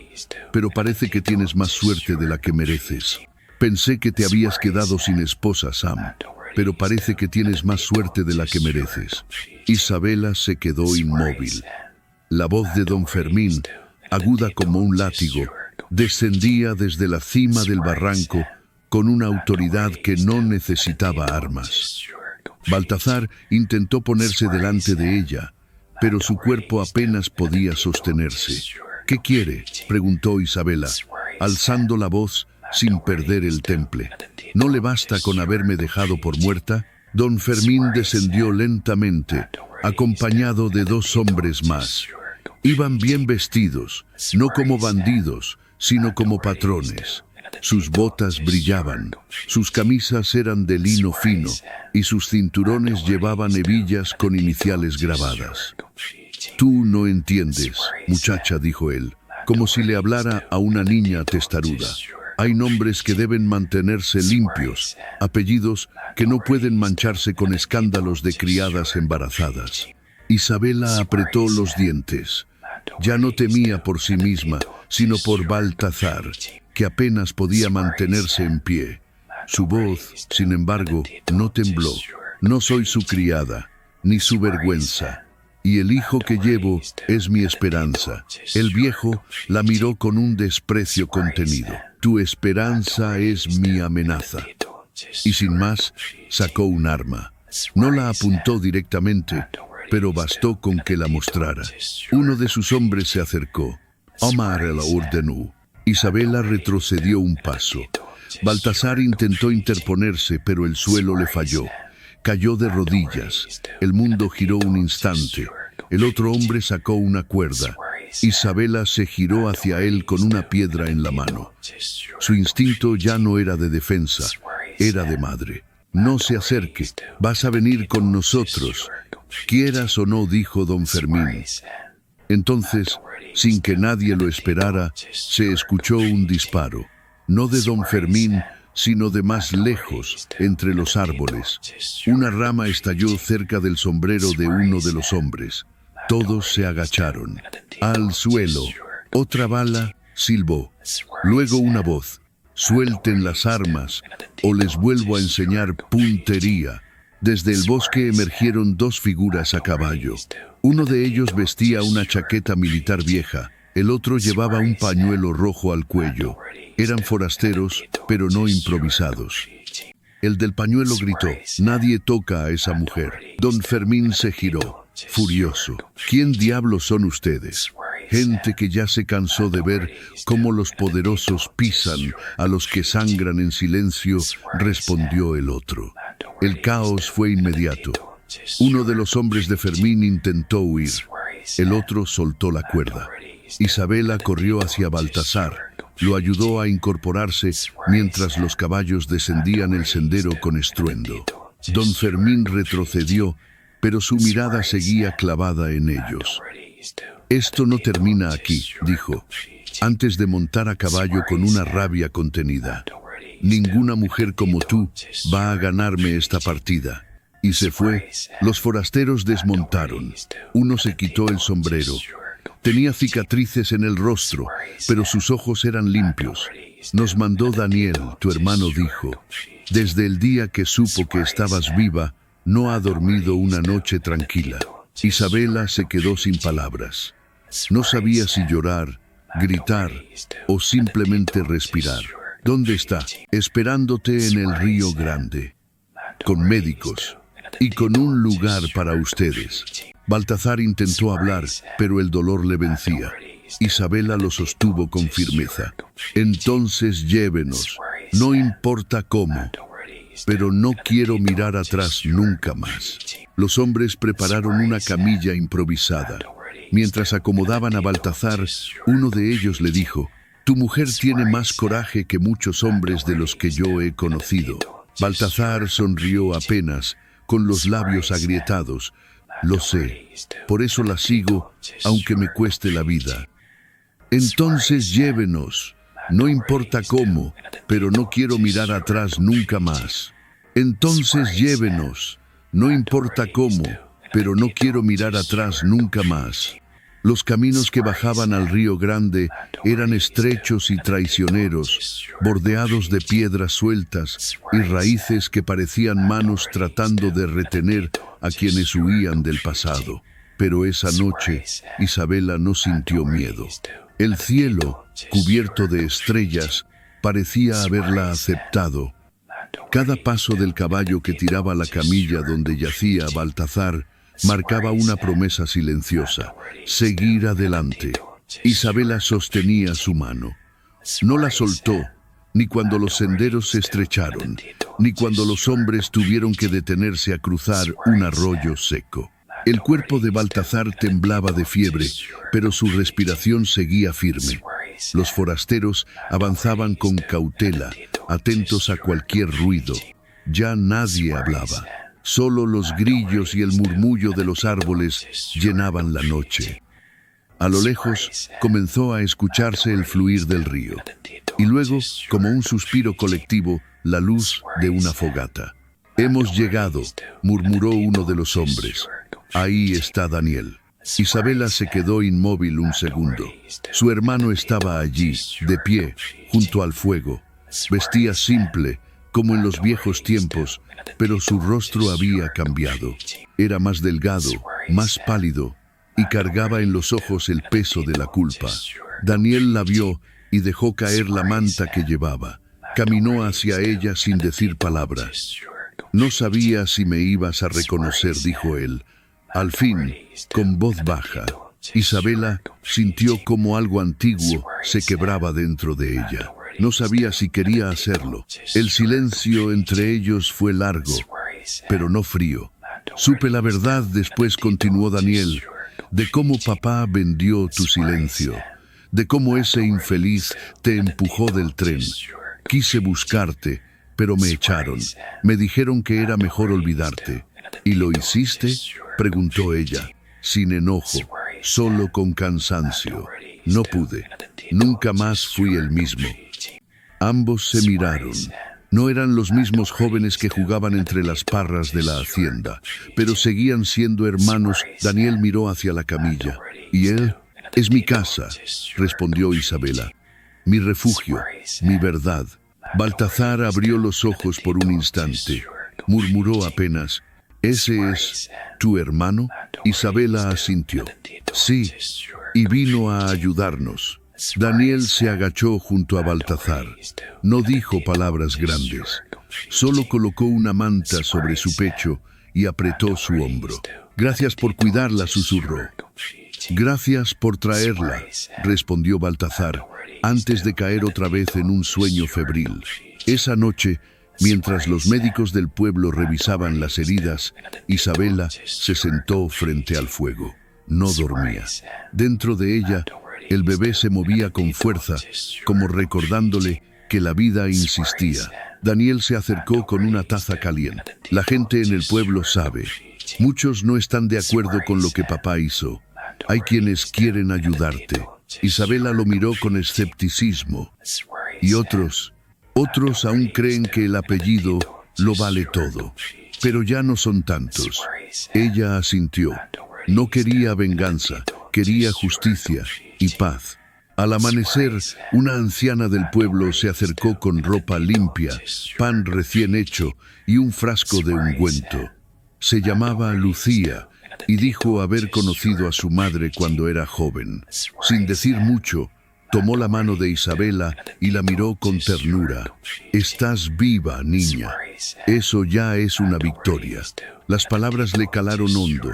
Pero parece que tienes más suerte de la que mereces. Pensé que te habías quedado sin esposa, Sam. Pero parece que tienes más suerte de la que mereces. Isabela se quedó inmóvil. La voz de Don Fermín, aguda como un látigo, descendía desde la cima del barranco con una autoridad que no necesitaba armas. Baltasar intentó ponerse delante de ella, pero su cuerpo apenas podía sostenerse. «¿Qué quiere?», preguntó Isabela, alzando la voz sin perder el temple. «¿No le basta con haberme dejado por muerta?». Don Fermín descendió lentamente, acompañado de 2 hombres más. Iban bien vestidos, no como bandidos, sino como patrones. Sus botas brillaban, sus camisas eran de lino fino y sus cinturones llevaban hebillas con iniciales grabadas. «Tú no entiendes, muchacha», dijo él, como si le hablara a una niña testaruda. «Hay nombres que deben mantenerse limpios, apellidos que no pueden mancharse con escándalos de criadas embarazadas». Isabela apretó los dientes. Ya no temía por sí misma, sino por Baltasar, que apenas podía mantenerse en pie. Su voz, sin embargo, no tembló. «No soy su criada, ni su vergüenza, y el hijo que llevo es mi esperanza». El viejo la miró con un desprecio contenido. «Tu esperanza es mi amenaza». Y sin más, sacó un arma. No la apuntó directamente, pero bastó con que la mostrara. Uno de sus hombres se acercó. Omar la ordenó. Isabela retrocedió un paso. Baltasar intentó interponerse, pero el suelo le falló. Cayó de rodillas. El mundo giró un instante. El otro hombre sacó una cuerda. Isabela se giró hacia él con una piedra en la mano. Su instinto ya no era de defensa, era de madre. «No se acerque, vas a venir con nosotros, quieras o no», dijo don Fermín. Entonces, sin que nadie lo esperara, se escuchó un disparo, no de don Fermín, sino de más lejos, entre los árboles. Una rama estalló cerca del sombrero de uno de los hombres. Todos se agacharon. «Al suelo». Otra bala silbó. Luego una voz: «Suelten las armas, o les vuelvo a enseñar puntería». Desde el bosque emergieron 2 figuras a caballo. Uno de ellos vestía una chaqueta militar vieja, el otro llevaba un pañuelo rojo al cuello. Eran forasteros, pero no improvisados. El del pañuelo gritó: «Nadie toca a esa mujer». Don Fermín se giró, furioso. «¿Quién diablos son ustedes?». «Gente que ya se cansó de ver cómo los poderosos pisan a los que sangran en silencio», respondió el otro. El caos fue inmediato. Uno de los hombres de Fermín intentó huir. El otro soltó la cuerda. Isabela corrió hacia Baltasar. Lo ayudó a incorporarse mientras los caballos descendían el sendero con estruendo. Don Fermín retrocedió, pero su mirada seguía clavada en ellos. «Esto no termina aquí», dijo, antes de montar a caballo con una rabia contenida. «Ninguna mujer como tú va a ganarme esta partida». Y se fue. Los forasteros desmontaron. Uno se quitó el sombrero. Tenía cicatrices en el rostro, pero sus ojos eran limpios. «Nos mandó Daniel, tu hermano», dijo. «Desde el día que supo que estabas viva, no ha dormido una noche tranquila». Isabela se quedó sin palabras. No sabía si llorar, gritar o simplemente respirar. «¿Dónde está?». «Esperándote en el Río Grande, con médicos y con un lugar para ustedes». Baltasar intentó hablar, pero el dolor le vencía. Isabela lo sostuvo con firmeza. «Entonces llévenos, no importa cómo, pero no quiero mirar atrás nunca más». Los hombres prepararon una camilla improvisada. Mientras acomodaban a Baltasar, uno de ellos le dijo: «Tu mujer tiene más coraje que muchos hombres de los que yo he conocido». Baltasar sonrió apenas, con los labios agrietados. «Lo sé, por eso la sigo, aunque me cueste la vida». «Entonces llévenos, no importa cómo, pero no quiero mirar atrás nunca más». «Entonces llévenos, no importa cómo, pero no quiero mirar atrás nunca más». Los caminos que bajaban al Río Grande eran estrechos y traicioneros, bordeados de piedras sueltas y raíces que parecían manos tratando de retener a quienes huían del pasado. Pero esa noche, Isabela no sintió miedo. El cielo, cubierto de estrellas, parecía haberla aceptado. Cada paso del caballo que tiraba la camilla donde yacía Baltazar marcaba una promesa silenciosa: seguir adelante. Isabela sostenía su mano. No la soltó, ni cuando los senderos se estrecharon, ni cuando los hombres tuvieron que detenerse a cruzar un arroyo seco. El cuerpo de Baltazar temblaba de fiebre, pero su respiración seguía firme. Los forasteros avanzaban con cautela, atentos a cualquier ruido. Ya nadie hablaba. Solo los grillos y el murmullo de los árboles llenaban la noche. A lo lejos comenzó a escucharse el fluir del río. Y luego, como un suspiro colectivo, la luz de una fogata. «Hemos llegado», murmuró uno de los hombres. «Ahí está Daniel». Isabela se quedó inmóvil un segundo. Su hermano estaba allí, de pie, junto al fuego. Vestía simple, como en los viejos tiempos, pero su rostro había cambiado. Era más delgado, más pálido, y cargaba en los ojos el peso de la culpa. Daniel la vio y dejó caer la manta que llevaba. Caminó hacia ella sin decir palabra. «No sabía si me ibas a reconocer», dijo él. Al fin, con voz baja, Isabela sintió como algo antiguo se quebraba dentro de ella. No sabía si quería hacerlo. El silencio entre ellos fue largo, pero no frío. «Supe la verdad después», continuó Daniel, «de cómo papá vendió tu silencio, de cómo ese infeliz te empujó del tren. Quise buscarte, pero me echaron. Me dijeron que era mejor olvidarte». «¿Y lo hiciste?», preguntó ella, sin enojo, solo con cansancio. «No pude. Nunca más fui el mismo». Ambos se miraron. No eran los mismos jóvenes que jugaban entre las parras de la hacienda, pero seguían siendo hermanos. Daniel miró hacia la camilla. «¿Y él?» «Es mi casa», respondió Isabela. «Mi refugio, mi verdad». Baltazar abrió los ojos por un instante. Murmuró apenas: «¿Ese es tu hermano?». Isabela asintió. «Sí, y vino a ayudarnos». Daniel se agachó junto a Baltazar. No dijo palabras grandes. Solo colocó una manta sobre su pecho y apretó su hombro. «Gracias por cuidarla», susurró. «Gracias por traerla», respondió Baltazar, antes de caer otra vez en un sueño febril. Esa noche, mientras los médicos del pueblo revisaban las heridas, Isabela se sentó frente al fuego. No dormía. Dentro de ella, el bebé se movía con fuerza, como recordándole que la vida insistía. Daniel se acercó con una taza caliente. «La gente en el pueblo sabe. Muchos no están de acuerdo con lo que papá hizo. Hay quienes quieren ayudarte». Isabela lo miró con escepticismo. «Y otros aún creen que el apellido lo vale todo. Pero ya no son tantos». Ella asintió. No quería venganza, quería justicia y paz. Al amanecer, una anciana del pueblo se acercó con ropa limpia, pan recién hecho y un frasco de ungüento. Se llamaba Lucía y dijo haber conocido a su madre cuando era joven. Sin decir mucho, tomó la mano de Isabela y la miró con ternura. «Estás viva, niña. Eso ya es una victoria». Las palabras le calaron hondo.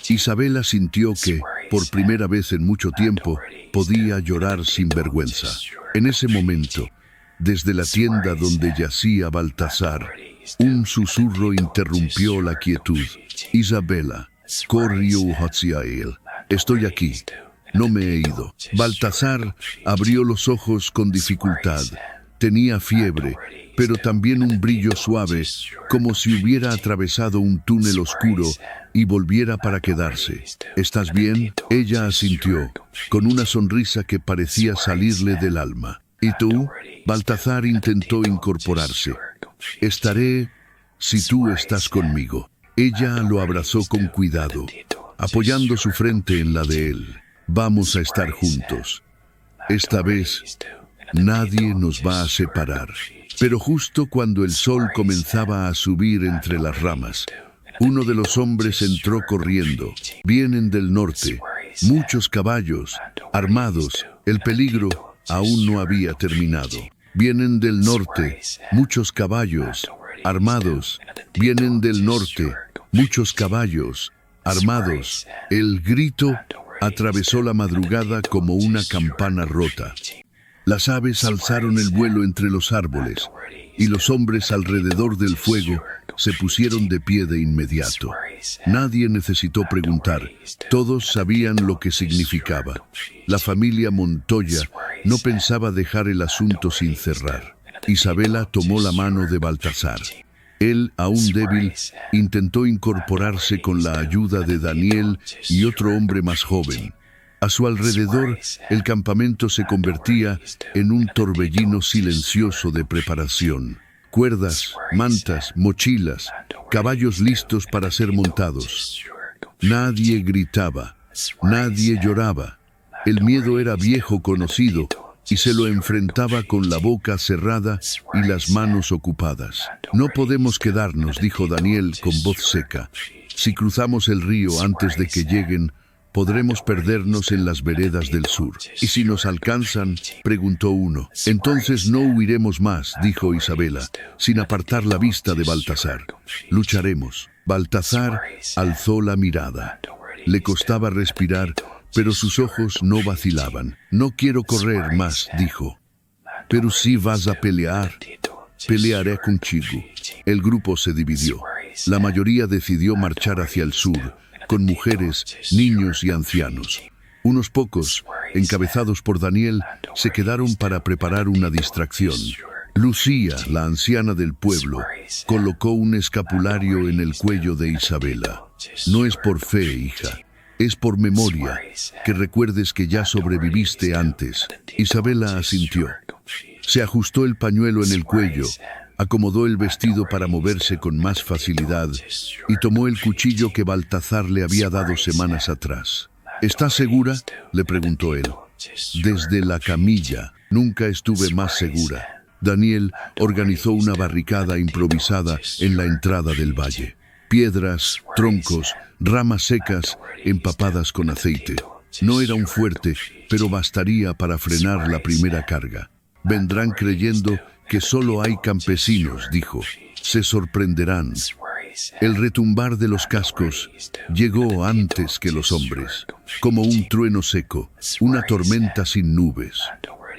Isabela sintió que, por primera vez en mucho tiempo, podía llorar sin vergüenza. En ese momento, desde la tienda donde yacía Baltazar, un susurro interrumpió la quietud. «Isabela, corrió hacia él. Estoy aquí. No me he ido». Baltazar abrió los ojos con dificultad. Tenía fiebre, pero también un brillo suave, como si hubiera atravesado un túnel oscuro y volviera para quedarse. «¿Estás bien?». Ella asintió, con una sonrisa que parecía salirle del alma. «¿Y tú?». Baltazar intentó incorporarse. «Estaré si tú estás conmigo». Ella lo abrazó con cuidado, apoyando su frente en la de él. «Vamos a estar juntos. Esta vez, nadie nos va a separar». Pero justo cuando el sol comenzaba a subir entre las ramas, uno de los hombres entró corriendo. «Vienen del norte, muchos caballos, armados». El peligro aún no había terminado. Vienen del norte, muchos caballos, armados. Vienen del norte, muchos caballos, armados. El grito atravesó la madrugada como una campana rota. Las aves alzaron el vuelo entre los árboles, y los hombres alrededor del fuego se pusieron de pie de inmediato. Nadie necesitó preguntar, todos sabían lo que significaba. La familia Montoya no pensaba dejar el asunto sin cerrar. Isabela tomó la mano de Baltasar. Él, aún débil, intentó incorporarse con la ayuda de Daniel y otro hombre más joven. A su alrededor, el campamento se convertía en un torbellino silencioso de preparación. Cuerdas, mantas, mochilas, caballos listos para ser montados. Nadie gritaba, nadie lloraba. El miedo era viejo conocido y se lo enfrentaba con la boca cerrada y las manos ocupadas. No podemos quedarnos, dijo Daniel con voz seca. Si cruzamos el río antes de que lleguen, podremos perdernos en las veredas del sur. ¿Y si nos alcanzan?, preguntó uno. Entonces no huiremos más, dijo Isabela, sin apartar la vista de Baltasar. Lucharemos. Baltasar alzó la mirada. Le costaba respirar, pero sus ojos no vacilaban. No quiero correr más, dijo. Pero si vas a pelear, pelearé contigo. El grupo se dividió. La mayoría decidió marchar hacia el sur, con mujeres, niños y ancianos. Unos pocos, encabezados por Daniel, se quedaron para preparar una distracción. Lucía, la anciana del pueblo, colocó un escapulario en el cuello de Isabela. No es por fe, hija, es por memoria, que recuerdes que ya sobreviviste antes. Isabela asintió. Se ajustó el pañuelo en el cuello, acomodó el vestido para moverse con más facilidad y tomó el cuchillo que Baltasar le había dado semanas atrás. ¿Estás segura?, le preguntó él. Desde la camilla, nunca estuve más segura. Daniel organizó una barricada improvisada en la entrada del valle. Piedras, troncos, ramas secas, empapadas con aceite. No era un fuerte, pero bastaría para frenar la primera carga. Vendrán creyendo que solo hay campesinos, dijo. Se sorprenderán. El retumbar de los cascos llegó antes que los hombres, como un trueno seco, una tormenta sin nubes.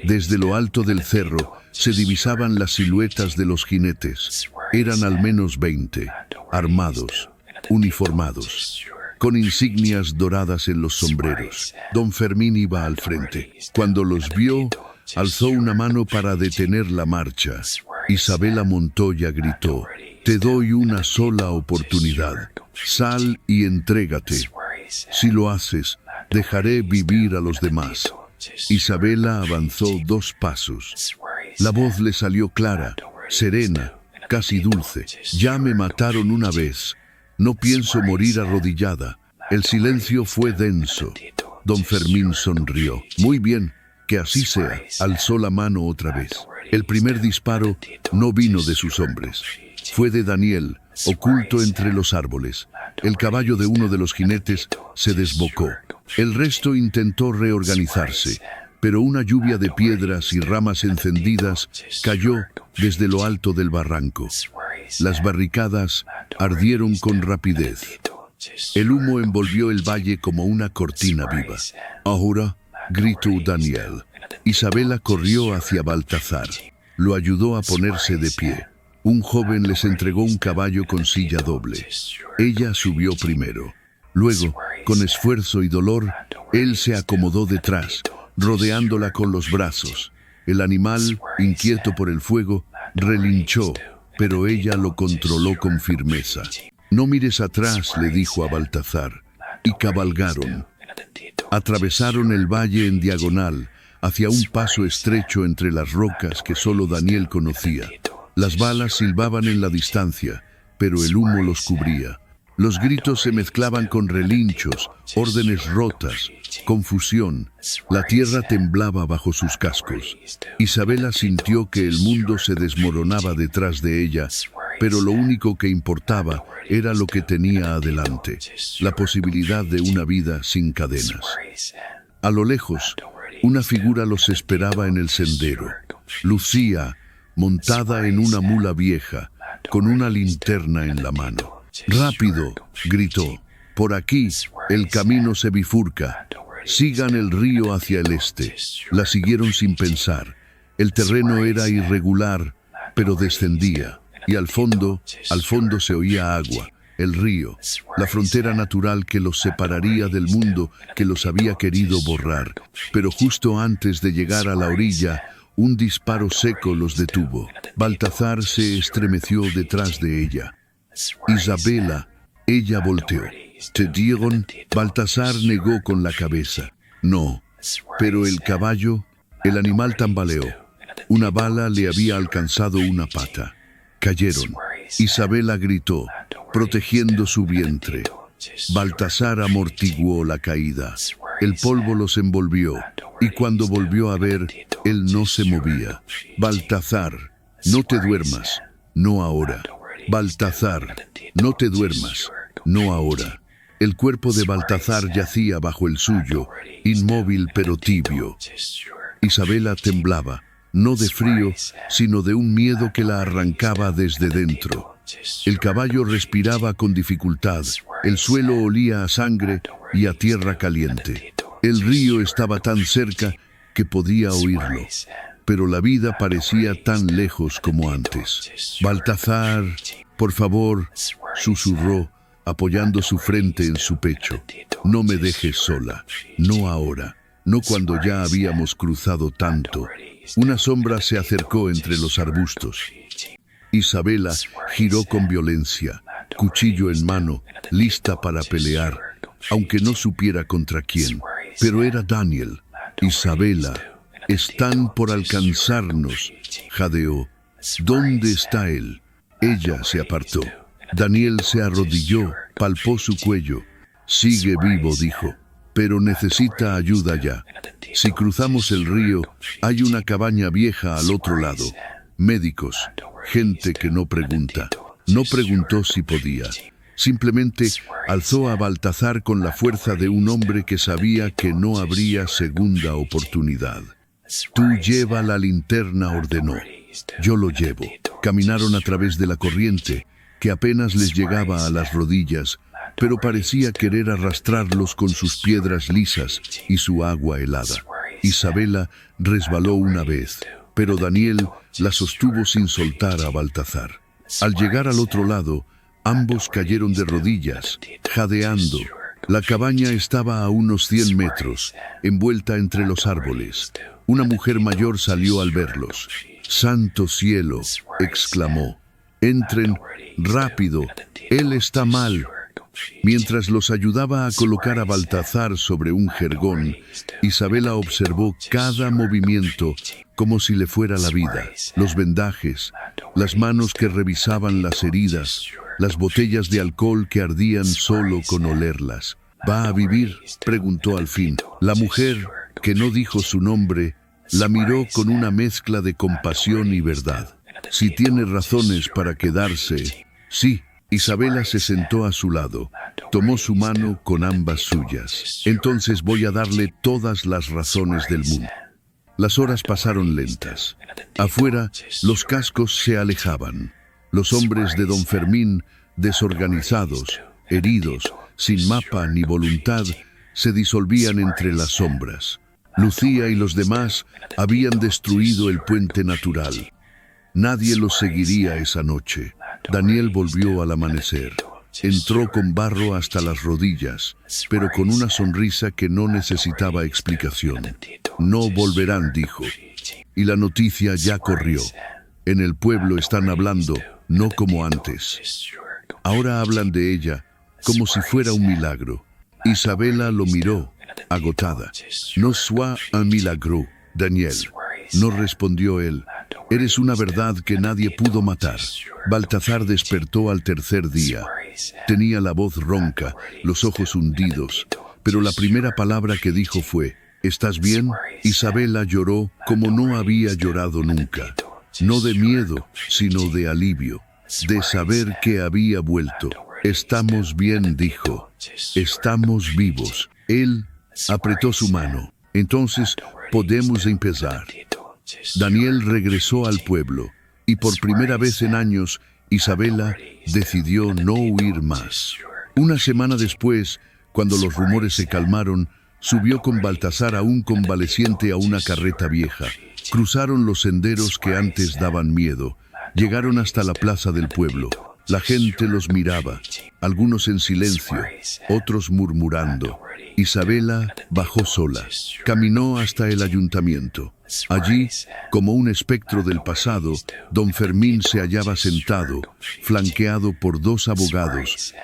Desde lo alto del cerro se divisaban las siluetas de los jinetes. Eran al menos 20, armados, uniformados, con insignias doradas en los sombreros. Don Fermín iba al frente. Cuando los vio, alzó una mano para detener la marcha. Isabela Montoya gritó: «Te doy una sola oportunidad. Sal y entrégate. Si lo haces, dejaré vivir a los demás». Isabela avanzó 2 pasos. La voz le salió clara, serena, casi dulce. «Ya me mataron una vez. No pienso morir arrodillada». El silencio fue denso. Don Fermín sonrió. «Muy bien, que así sea». Alzó la mano otra vez. El primer disparo no vino de sus hombres. Fue de Daniel, oculto entre los árboles. El caballo de uno de los jinetes se desbocó. El resto intentó reorganizarse, pero una lluvia de piedras y ramas encendidas cayó desde lo alto del barranco. Las barricadas ardieron con rapidez. El humo envolvió el valle como una cortina viva. «Ahora», gritó Daniel. Isabela corrió hacia Baltasar. Lo ayudó a ponerse de pie. Un joven les entregó un caballo con silla doble. Ella subió primero. Luego, con esfuerzo y dolor, él se acomodó detrás, rodeándola con los brazos. El animal, inquieto por el fuego, relinchó, pero ella lo controló con firmeza. «No mires atrás», le dijo a Baltasar, y cabalgaron. Atravesaron el valle en diagonal, hacia un paso estrecho entre las rocas que solo Daniel conocía. Las balas silbaban en la distancia, pero el humo los cubría. Los gritos se mezclaban con relinchos, órdenes rotas, confusión. La tierra temblaba bajo sus cascos. Isabela sintió que el mundo se desmoronaba detrás de ella, pero lo único que importaba era lo que tenía adelante, la posibilidad de una vida sin cadenas. A lo lejos, una figura los esperaba en el sendero. Lucía, montada en una mula vieja, con una linterna en la mano. «¡Rápido!», gritó. «Por aquí, el camino se bifurca. Sigan el río hacia el este». La siguieron sin pensar. El terreno era irregular, pero descendía. Y al fondo se oía agua, el río, la frontera natural que los separaría del mundo que los había querido borrar. Pero justo antes de llegar a la orilla, un disparo seco los detuvo. Baltazar se estremeció detrás de ella. «Isabela», ella volteó. «¿Te dieron?». Baltasar negó con la cabeza. «No». Pero el caballo, el animal tambaleó. Una bala le había alcanzado una pata. Cayeron. Isabela gritó, protegiendo su vientre. Baltasar amortiguó la caída. El polvo los envolvió, y cuando volvió a ver, él no se movía. «Baltasar, no te duermas, no ahora». «Baltasar, no te duermas, no ahora». El cuerpo de Baltasar yacía bajo el suyo, inmóvil pero tibio. Isabela temblaba, no de frío, sino de un miedo que la arrancaba desde dentro. El caballo respiraba con dificultad, el suelo olía a sangre y a tierra caliente. El río estaba tan cerca que podía oírlo, pero la vida parecía tan lejos como antes. «Baltasar, por favor», susurró, apoyando su frente en su pecho. «No me dejes sola, no ahora, no cuando ya habíamos cruzado tanto». Una sombra se acercó entre los arbustos. Isabela giró con violencia, cuchillo en mano, lista para pelear, aunque no supiera contra quién. Pero era Daniel. «Isabela, están por alcanzarnos», jadeó. «¿Dónde está él?». Ella se apartó. Daniel se arrodilló, palpó su cuello. «Sigue vivo», dijo, «pero necesita ayuda ya. Si cruzamos el río, hay una cabaña vieja al otro lado. Médicos, gente que no pregunta». No preguntó si podía. Simplemente alzó a Baltasar con la fuerza de un hombre que sabía que no habría segunda oportunidad. «Tú lleva la linterna», ordenó. «Yo lo llevo». Caminaron a través de la corriente, que apenas les llegaba a las rodillas, pero parecía querer arrastrarlos con sus piedras lisas y su agua helada. Isabela resbaló una vez, pero Daniel la sostuvo sin soltar a Baltasar. Al llegar al otro lado, ambos cayeron de rodillas, jadeando. La cabaña estaba a unos 100 metros, envuelta entre los árboles. Una mujer mayor salió al verlos. «¡Santo cielo!», exclamó. «Entren, rápido, él está mal». Mientras los ayudaba a colocar a Baltasar sobre un jergón, Isabela observó cada movimiento como si le fuera la vida. Los vendajes, las manos que revisaban las heridas, las botellas de alcohol que ardían solo con olerlas. «¿Va a vivir?», preguntó al fin. La mujer, que no dijo su nombre, la miró con una mezcla de compasión y verdad. «Si tiene razones para quedarse». «Sí». Isabela se sentó a su lado, tomó su mano con ambas suyas. «Entonces voy a darle todas las razones del mundo». Las horas pasaron lentas. Afuera, los cascos se alejaban. Los hombres de don Fermín, desorganizados, heridos, sin mapa ni voluntad, se disolvían entre las sombras. Lucía y los demás habían destruido el puente natural. Nadie los seguiría esa noche. Daniel volvió al amanecer. Entró con barro hasta las rodillas, pero con una sonrisa que no necesitaba explicación. «No volverán», dijo. Y la noticia ya corrió. En el pueblo están hablando, no como antes. Ahora hablan de ella, como si fuera un milagro. Isabela lo miró, agotada. «No soit un milagro, Daniel». No respondió él. «Eres una verdad que nadie pudo matar». Baltasar despertó al tercer día. Tenía la voz ronca, los ojos hundidos, pero la primera palabra que dijo fue: «¿Estás bien?». Isabela lloró como no había llorado nunca. No de miedo, sino de alivio, de saber que había vuelto. «Estamos bien», dijo. «Estamos vivos». Él apretó su mano. «Entonces, podemos empezar». Daniel regresó al pueblo, y por primera vez en años, Isabela decidió no huir más. Una semana después, cuando los rumores se calmaron, subió con Baltasar aún convaleciente a una carreta vieja. Cruzaron los senderos que antes daban miedo. Llegaron hasta la plaza del pueblo. La gente los miraba, algunos en silencio, otros murmurando. Isabela bajó sola. Caminó hasta el ayuntamiento. Allí, como un espectro del pasado, don Fermín se hallaba sentado, flanqueado por dos abogados.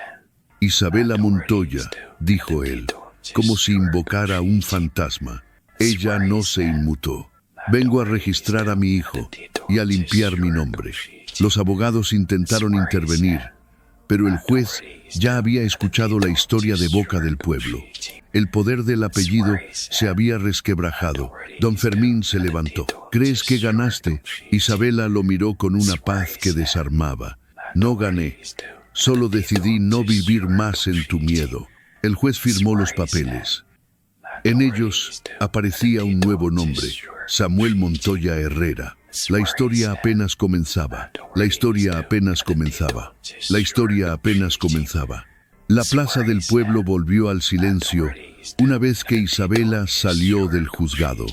«Isabela Montoya», dijo él, como si invocara a un fantasma. Ella no se inmutó. «Vengo a registrar a mi hijo y a limpiar mi nombre». Los abogados intentaron intervenir, pero el juez ya había escuchado la historia de boca del pueblo. El poder del apellido se había resquebrajado. Don Fermín se levantó. «¿Crees que ganaste?» Isabela lo miró con una paz que desarmaba. «No gané. Solo decidí no vivir más en tu miedo». El juez firmó los papeles. En ellos aparecía un nuevo nombre: Samuel Montoya Herrera. La historia apenas comenzaba. La historia apenas comenzaba. La historia apenas comenzaba. La plaza del pueblo volvió al silencio una vez que Isabela salió del juzgado.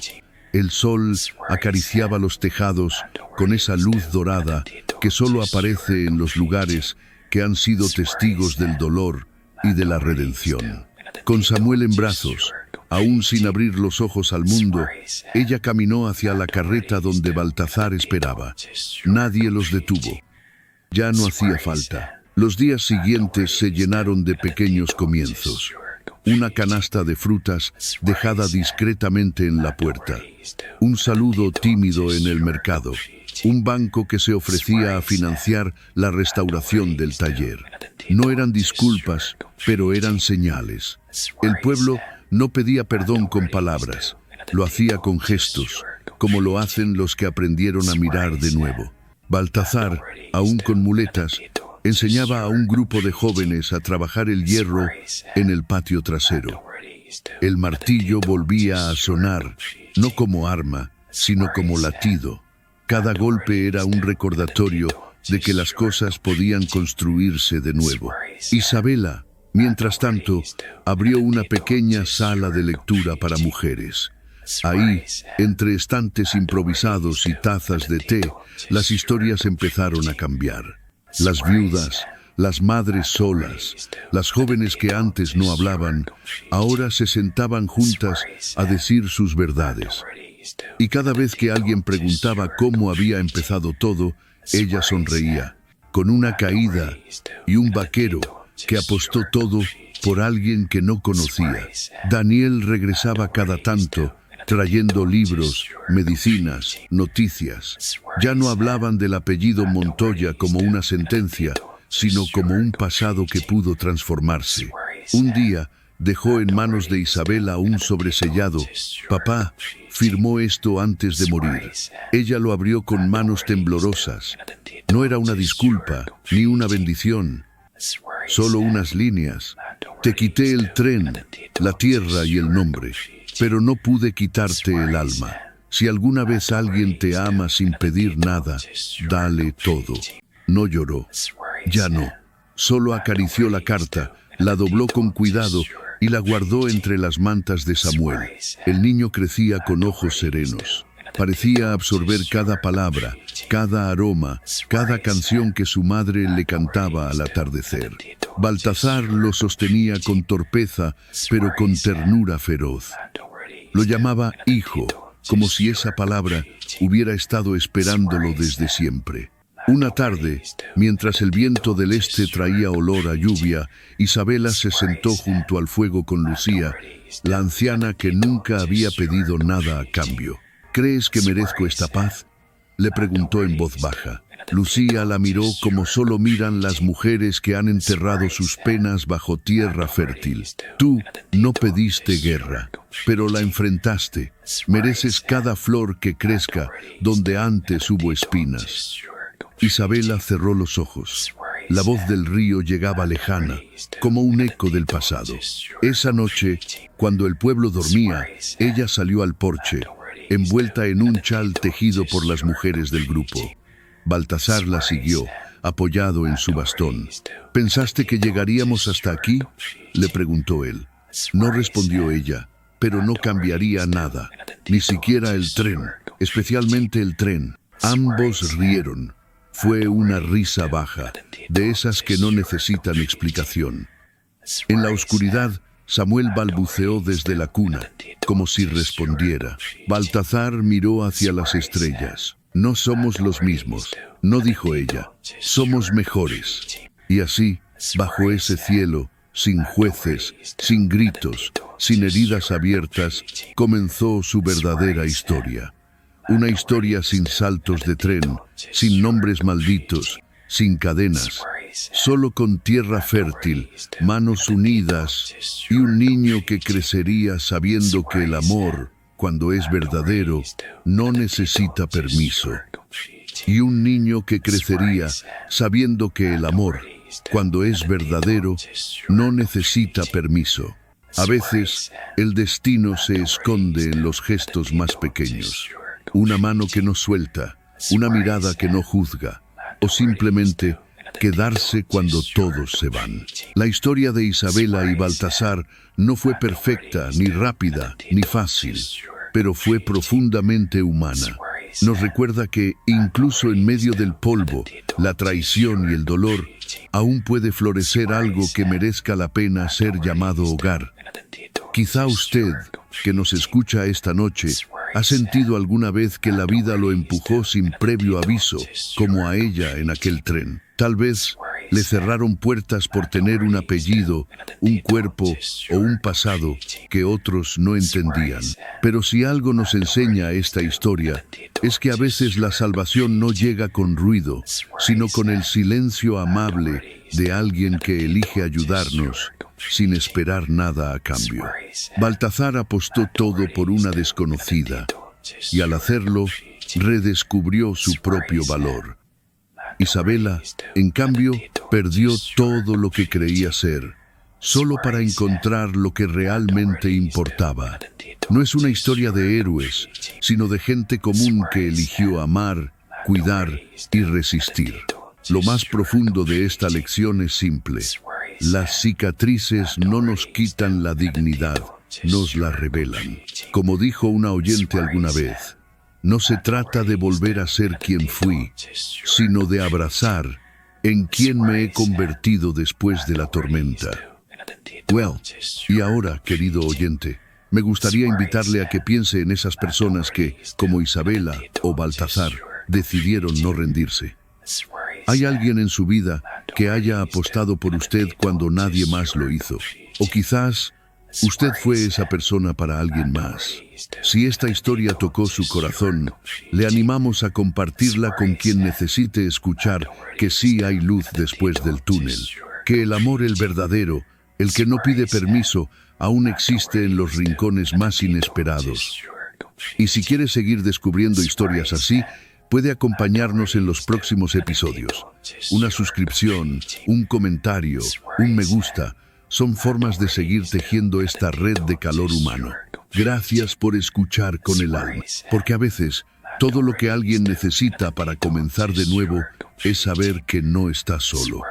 El sol acariciaba los tejados con esa luz dorada que solo aparece en los lugares que han sido testigos del dolor y de la redención. Con Samuel en brazos, aún sin abrir los ojos al mundo, ella caminó hacia la carreta donde Baltasar esperaba. Nadie los detuvo. Ya no hacía falta. Los días siguientes se llenaron de pequeños comienzos. Una canasta de frutas dejada discretamente en la puerta. Un saludo tímido en el mercado. Un banco que se ofrecía a financiar la restauración del taller. No eran disculpas, pero eran señales. El pueblo no pedía perdón con palabras, lo hacía con gestos, como lo hacen los que aprendieron a mirar de nuevo. Baltasar, aún con muletas, enseñaba a un grupo de jóvenes a trabajar el hierro en el patio trasero. El martillo volvía a sonar, no como arma, sino como latido. Cada golpe era un recordatorio de que las cosas podían construirse de nuevo. Isabela, mientras tanto, abrió una pequeña sala de lectura para mujeres. Ahí, entre estantes improvisados y tazas de té, las historias empezaron a cambiar. Las viudas, las madres solas, las jóvenes que antes no hablaban, ahora se sentaban juntas a decir sus verdades. Y cada vez que alguien preguntaba cómo había empezado todo, ella sonreía, con una caída y un vaquero que apostó todo por alguien que no conocía. Daniel regresaba cada tanto, trayendo libros, medicinas, noticias. Ya no hablaban del apellido Montoya como una sentencia, sino como un pasado que pudo transformarse. Un día, dejó en manos de Isabela un sobresellado. «Papá firmó esto antes de morir». Ella lo abrió con manos temblorosas. No era una disculpa, ni una bendición, solo unas líneas. «Te quité el tren, la tierra y el nombre, pero no pude quitarte el alma. Si alguna vez alguien te ama sin pedir nada, dale todo». No lloró. Ya no. Solo acarició la carta, la dobló con cuidado y la guardó entre las mantas de Samuel. El niño crecía con ojos serenos. Parecía absorber cada palabra, cada aroma, cada canción que su madre le cantaba al atardecer. Baltasar lo sostenía con torpeza, pero con ternura feroz. Lo llamaba hijo, como si esa palabra hubiera estado esperándolo desde siempre. Una tarde, mientras el viento del este traía olor a lluvia, Isabela se sentó junto al fuego con Lucía, la anciana que nunca había pedido nada a cambio. «¿Crees que merezco esta paz?», le preguntó en voz baja. Lucía la miró como solo miran las mujeres que han enterrado sus penas bajo tierra fértil. «Tú no pediste guerra, pero la enfrentaste. Mereces cada flor que crezca donde antes hubo espinas». Isabela cerró los ojos. La voz del río llegaba lejana, como un eco del pasado. Esa noche, cuando el pueblo dormía, ella salió al porche. envuelta en un chal tejido por las mujeres del grupo. Baltasar la siguió, apoyado en su bastón. ¿Pensaste que llegaríamos hasta aquí?, le preguntó él. No, respondió ella, pero no cambiaría nada, ni siquiera el tren, especialmente el tren. Ambos rieron. Fue una risa baja, de esas que no necesitan explicación. En la oscuridad, Samuel balbuceó desde la cuna, como si respondiera. Baltasar miró hacia las estrellas. No somos los mismos, no dijo ella. Somos mejores. Y así, bajo ese cielo, sin jueces, sin gritos, sin heridas abiertas, comenzó su verdadera historia. Una historia sin saltos de tren, sin nombres malditos, sin cadenas, solo con tierra fértil, manos unidas y un niño que crecería sabiendo que el amor, cuando es verdadero, no necesita permiso. Y un niño que crecería sabiendo que el amor, cuando es verdadero, no necesita permiso. A veces, el destino se esconde en los gestos más pequeños. Una mano que no suelta, una mirada que no juzga, o simplemente quedarse cuando todos se van. La historia de Isabela y Baltasar no fue perfecta, ni rápida, ni fácil, pero fue profundamente humana. Nos recuerda que, incluso en medio del polvo, la traición y el dolor, aún puede florecer algo que merezca la pena ser llamado hogar. Quizá usted, que nos escucha esta noche, ha sentido alguna vez que la vida lo empujó sin previo aviso, como a ella en aquel tren. Tal vez le cerraron puertas por tener un apellido, un cuerpo o un pasado que otros no entendían. Pero si algo nos enseña esta historia, es que a veces la salvación no llega con ruido, sino con el silencio amable de alguien que elige ayudarnos sin esperar nada a cambio. Baltasar apostó todo por una desconocida, y al hacerlo, redescubrió su propio valor. Isabela, en cambio, perdió todo lo que creía ser, solo para encontrar lo que realmente importaba. No es una historia de héroes, sino de gente común que eligió amar, cuidar y resistir. Lo más profundo de esta lección es simple. Las cicatrices no nos quitan la dignidad, nos la revelan. Como dijo una oyente alguna vez, no se trata de volver a ser quien fui, sino de abrazar en quien me he convertido después de la tormenta. Y ahora, querido oyente, me gustaría invitarle a que piense en esas personas que, como Isabela o Baltasar, decidieron no rendirse. ¿Hay alguien en su vida que haya apostado por usted cuando nadie más lo hizo? O quizás usted fue esa persona para alguien más. Si esta historia tocó su corazón, le animamos a compartirla con quien necesite escuchar que sí hay luz después del túnel. Que el amor, el verdadero, el que no pide permiso, aún existe en los rincones más inesperados. Y si quiere seguir descubriendo historias así, puede acompañarnos en los próximos episodios. Una suscripción, un comentario, un me gusta, son formas de seguir tejiendo esta red de calor humano. Gracias por escuchar con el alma, porque a veces todo lo que alguien necesita para comenzar de nuevo es saber que no está solo.